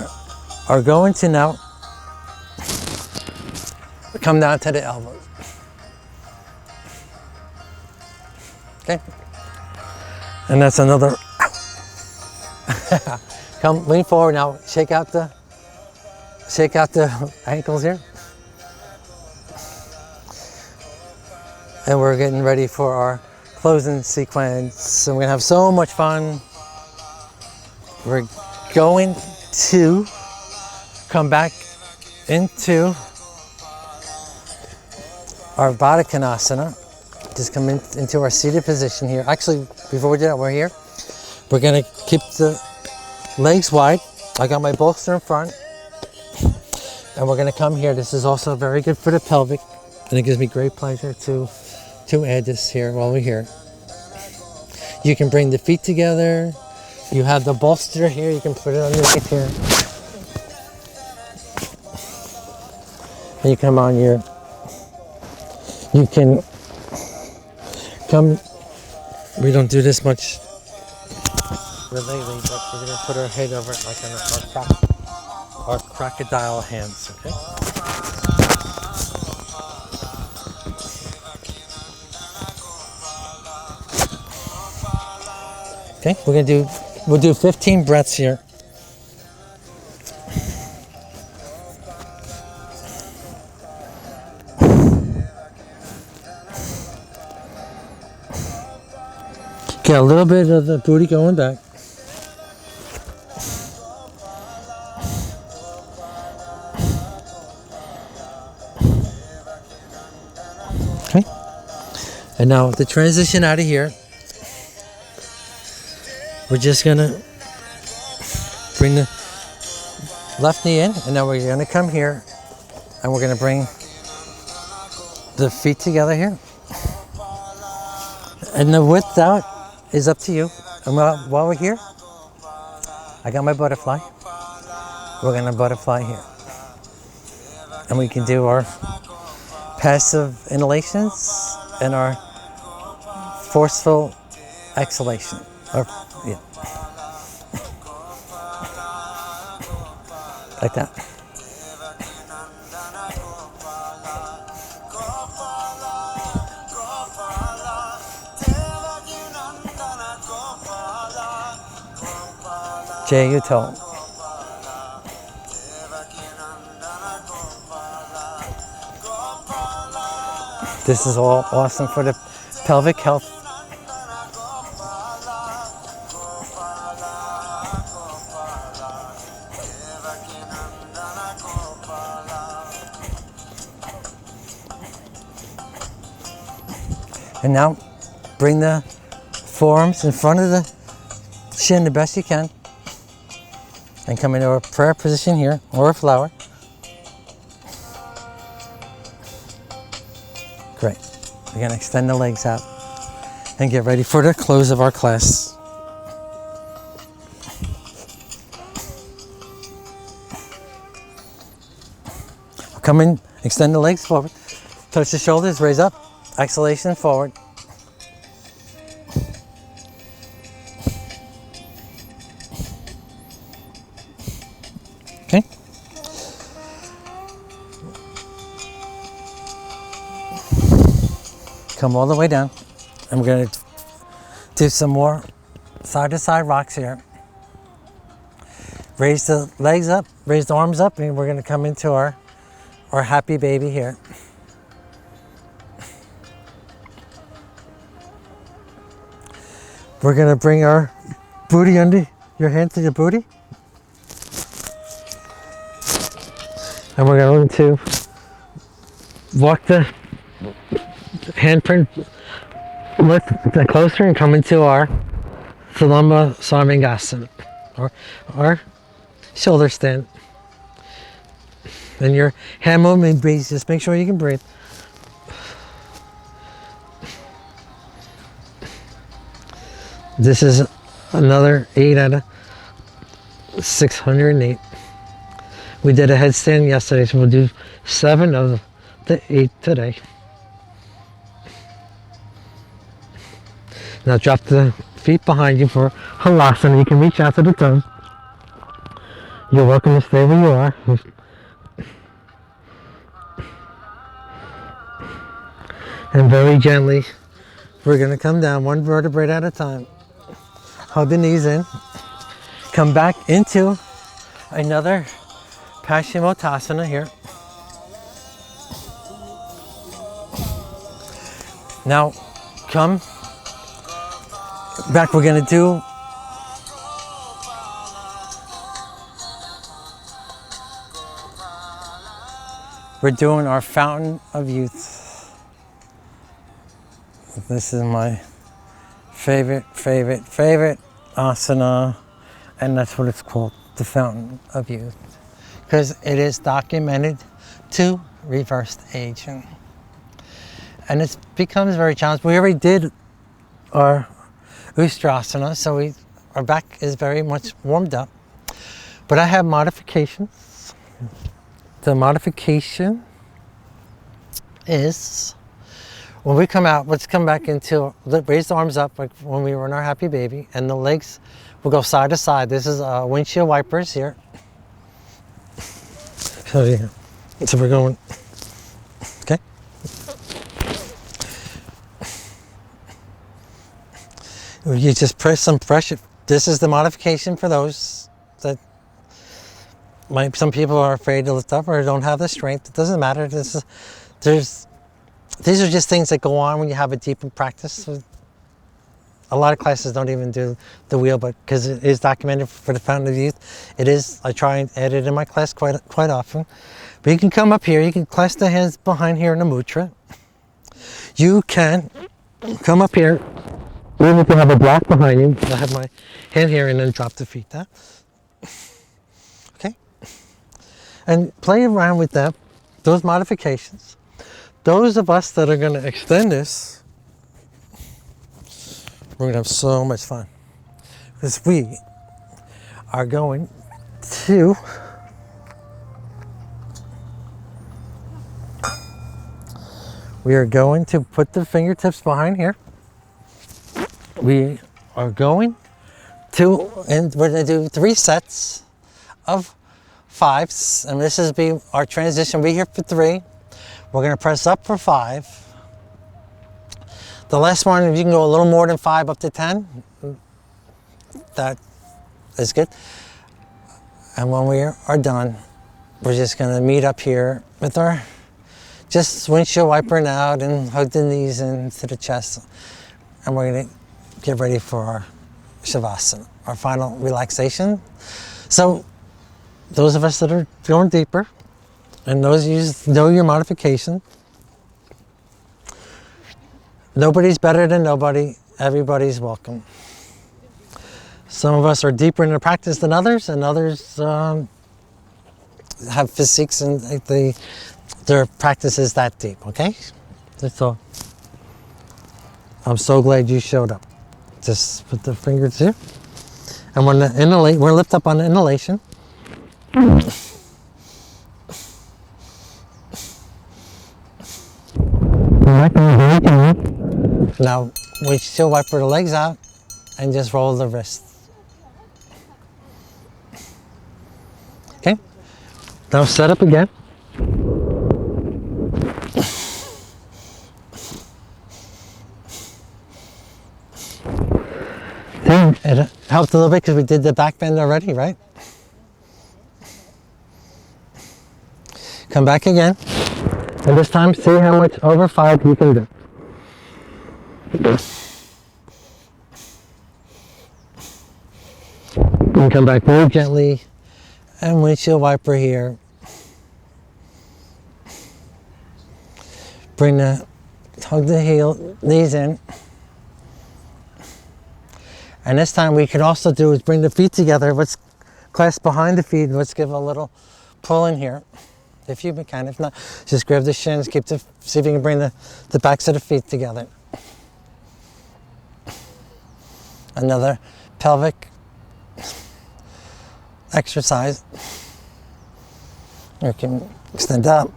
are going to now come down to the elbows. Okay? And that's another. Come, lean forward now. Shake out the ankles here. And we're getting ready for our closing sequence. And we're gonna have so much fun. We're going to come back into our Baddha Konasana. Just come into our seated position here. Actually, before we do that, we're here. We're gonna keep the legs wide. I got my bolster in front. And we're gonna come here. This is also very good for the pelvic. And it gives me great pleasure to to add this here while we're here. You can bring the feet together. You have the bolster here. You can put it underneath here. And you come on here. You can come. We don't do this much lately, but we're going to put our head over it like our crocodile hands, okay? Okay, we'll do 15 breaths here. Get a little bit of the booty going back. Okay. And now the transition out of here, we're just gonna bring the left knee in, and now we're gonna come here and we're gonna bring the feet together here. And the width out is up to you. And while we're here, I got my butterfly. We're gonna butterfly here. And we can do our passive inhalations and our forceful exhalation. Yeah. Like that. Jay Uto. This is all awesome for the pelvic health. And now bring the forearms in front of the shin the best you can. And come into a prayer position here, or a flower. Great. We're going to extend the legs out and get ready for the close of our class. Come in, extend the legs forward, touch the shoulders, raise up, exhalation forward. Okay. Come all the way down. And we're going to do some more side to side rocks here. Raise the legs up, raise the arms up, and we're going to come into our happy baby here. We're going to bring our booty under your hand to your booty. And we're going to walk the handprint closer and come into our Salamba Sarvangasana, or our shoulder stand. And your hand movement, breathe. Just make sure you can breathe. This is another 8 out of 608. We did a headstand yesterday, so we'll do 7 of the 8 today. Now drop the feet behind you for Halasana. You can reach out to the toes. You're welcome to stay where you are. And very gently, we're going to come down one vertebrae at a time. Hug the knees in. Come back into another Paschimottanasana here. Now, come back. We're going to do our Fountain of Youth. This is my favorite asana, and that's what it's called, the Fountain of Youth, because it is documented to reverse aging. And it becomes very challenging. We already did our Ustrasana, so our back is very much warmed up. But I have modifications. The modification is when we come out, let's come back into, raise the arms up like when we were in our happy baby, and the legs will go side to side. This is windshield wipers here. So yeah, so we're going, okay. You just press some pressure. This is the modification for those that some people are afraid to lift up or don't have the strength. It doesn't matter. These are just things that go on when you have a deep practice. So a lot of classes don't even do the wheel, but because it is documented for the Fountain of Youth, it is. I try and add it in my class quite often. But you can come up here. You can clasp the hands behind here in a mudra. You can come up here. Even if you have a block behind you, I have my hand here and then drop the feet down. Okay? And play around with that, those modifications. Those of us that are going to extend this, we're going to have so much fun. Because we are going to put the fingertips behind here. We are going to, and we're going to do 3 sets of 5s, and this is be our transition. We're here for 3. We're going to press up for 5. The last one, if you can go a little more than 5 up to 10, that is good. And when we are done, we're just going to meet up here with our, just windshield wipering out and hug the knees into the chest. And we're going to get ready for our Shavasana, our final relaxation. So those of us that are going deeper, and those of you know your modification, nobody's better than nobody. Everybody's welcome. Some of us are deeper in the practice than others, and others have physiques and their practice is that deep, okay? That's all. I'm so glad you showed up. Just put the fingers here. And when the inhalate, we're lift up on the inhalation. Now we still wipe the legs out and just roll the wrists. Okay? Now set up again. It helped a little bit because we did the back bend already, right? Come back again. And this time, see how much over 5 you can do. And come back very gently. And windshield wiper here. Hug the knees in. And this time we can also do is bring the feet together. Let's clasp behind the feet. Let's give a little pull in here. If you can, if not, just grab the shins, see if you can bring the backs of the feet together. Another pelvic exercise. You can extend up.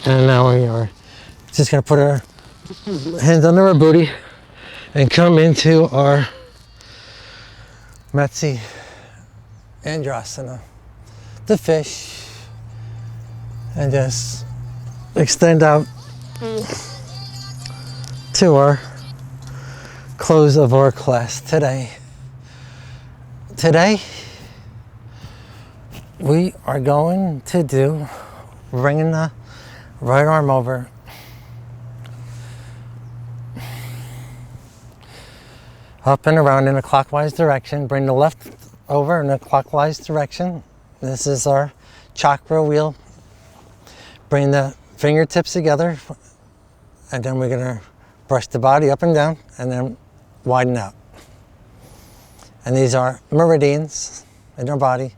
And now we are just going to put our hands under our booty and come into our Matsi Andrasana, the fish, and just extend out to our close of our class today. Today, we are going to do bringing the right arm over, up and around in a clockwise direction. Bring the left over in a clockwise direction. This is our chakra wheel. Bring the fingertips together, and then we're going to brush the body up and down and then widen out. And these are meridians in our body.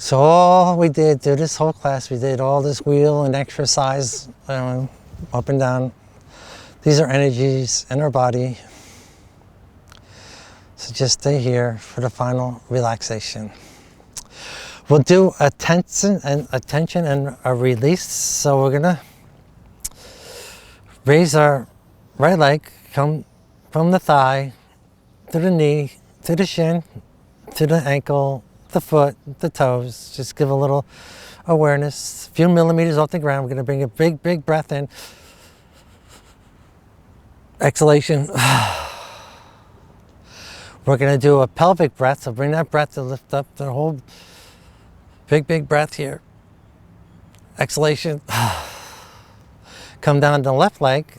So all we did through this whole class, we did all this wheel and exercise, up and down. These are energies in our body. So just stay here for the final relaxation. We'll do a tension and a release. So we're gonna raise our right leg, come from the thigh to the knee, to the shin, to the ankle, the foot, the toes. Just give a little awareness, a few millimeters off the ground. We're gonna bring a big, big breath in. Exhalation. We're gonna do a pelvic breath, so bring that breath to lift up the whole big, big breath here. Exhalation. Come down the left leg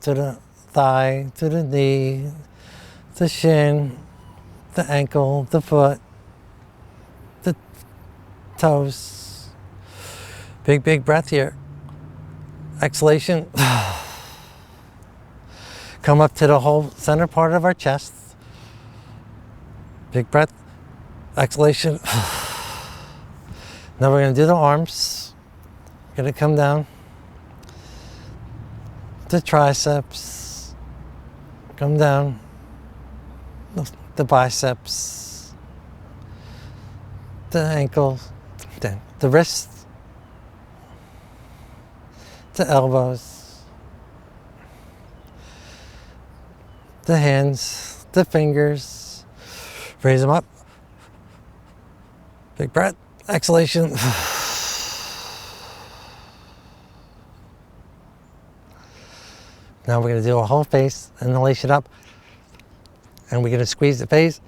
to the thigh, to the knee, the shin, the ankle, the foot, the toes. Big, big breath here. Exhalation. Come up to the whole center part of our chest. Big breath. Exhalation. Now we're going to do the arms. We're going to come down. The triceps. Come down. The biceps. The ankles. The wrists. The elbows. The hands. The fingers. Raise them up. Big breath. Exhalation. Now we're going to do a whole face, inhalation up, and we're going to squeeze the face,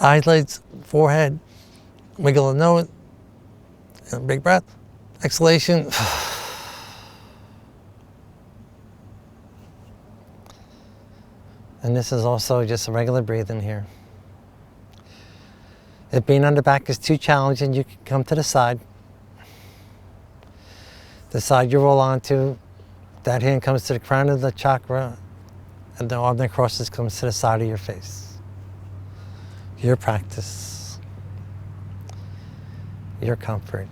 eyelids, forehead, wiggle the nose, and a big breath, exhalation. And this is also just a regular breathing here. If being on the back is too challenging, you can come to the side. The side you roll onto, that hand comes to the crown of the chakra, and the arm that crosses comes to the side of your face. Your practice, your comfort.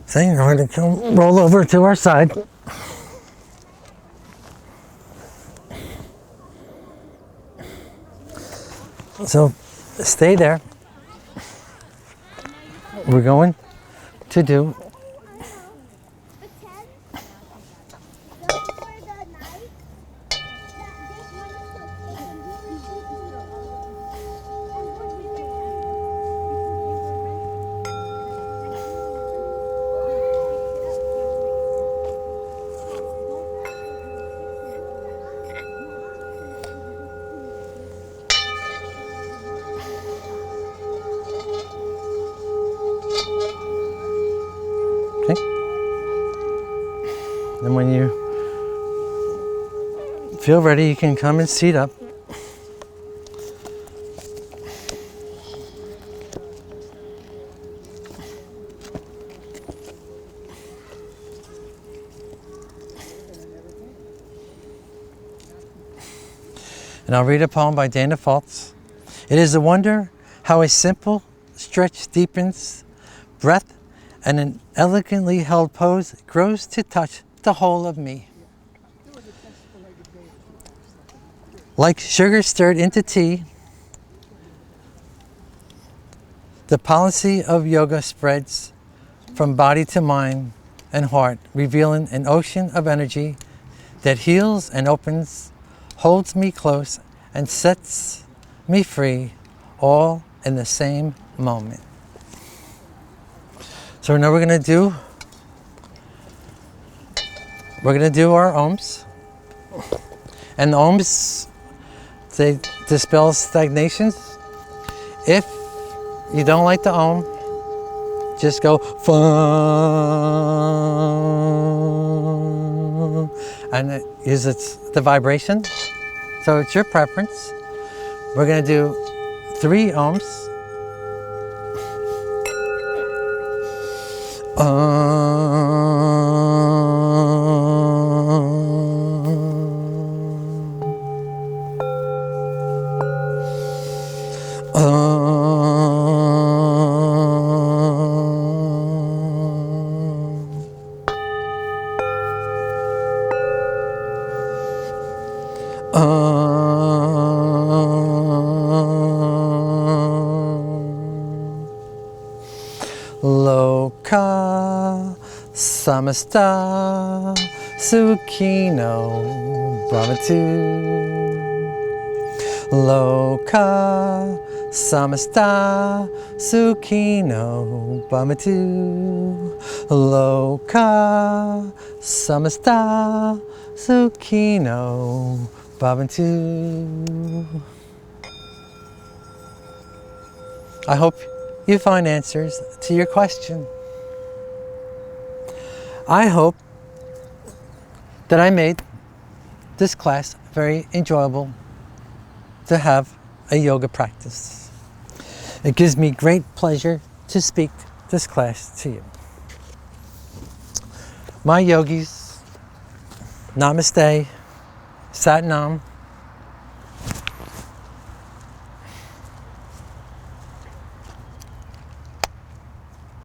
So we're going to come roll over to our side. So stay there. We're going to do and when you feel ready, you can come and seat up. And I'll read a poem by Dana Fultz. It is a wonder how a simple stretch deepens, breath and an elegantly held pose grows to touch the whole of me. Like sugar stirred into tea, the policy of yoga spreads from body to mind and heart, revealing an ocean of energy that heals and opens, holds me close, and sets me free, all in the same moment. So now we're going to do our ohms. And the ohms, they dispel stagnations. If you don't like the ohm, just go fun, and it uses the vibration. So it's your preference. We're going to do 3 ohms. Loka samasta sukhino bhavatu. Loka samasta sukhino bhavatu. Loka samasta sukhino bhavantu. I hope you find answers to your question. I hope that I made this class very enjoyable to have a yoga practice. It gives me great pleasure to speak this class to you. My yogis, namaste, Sat Nam.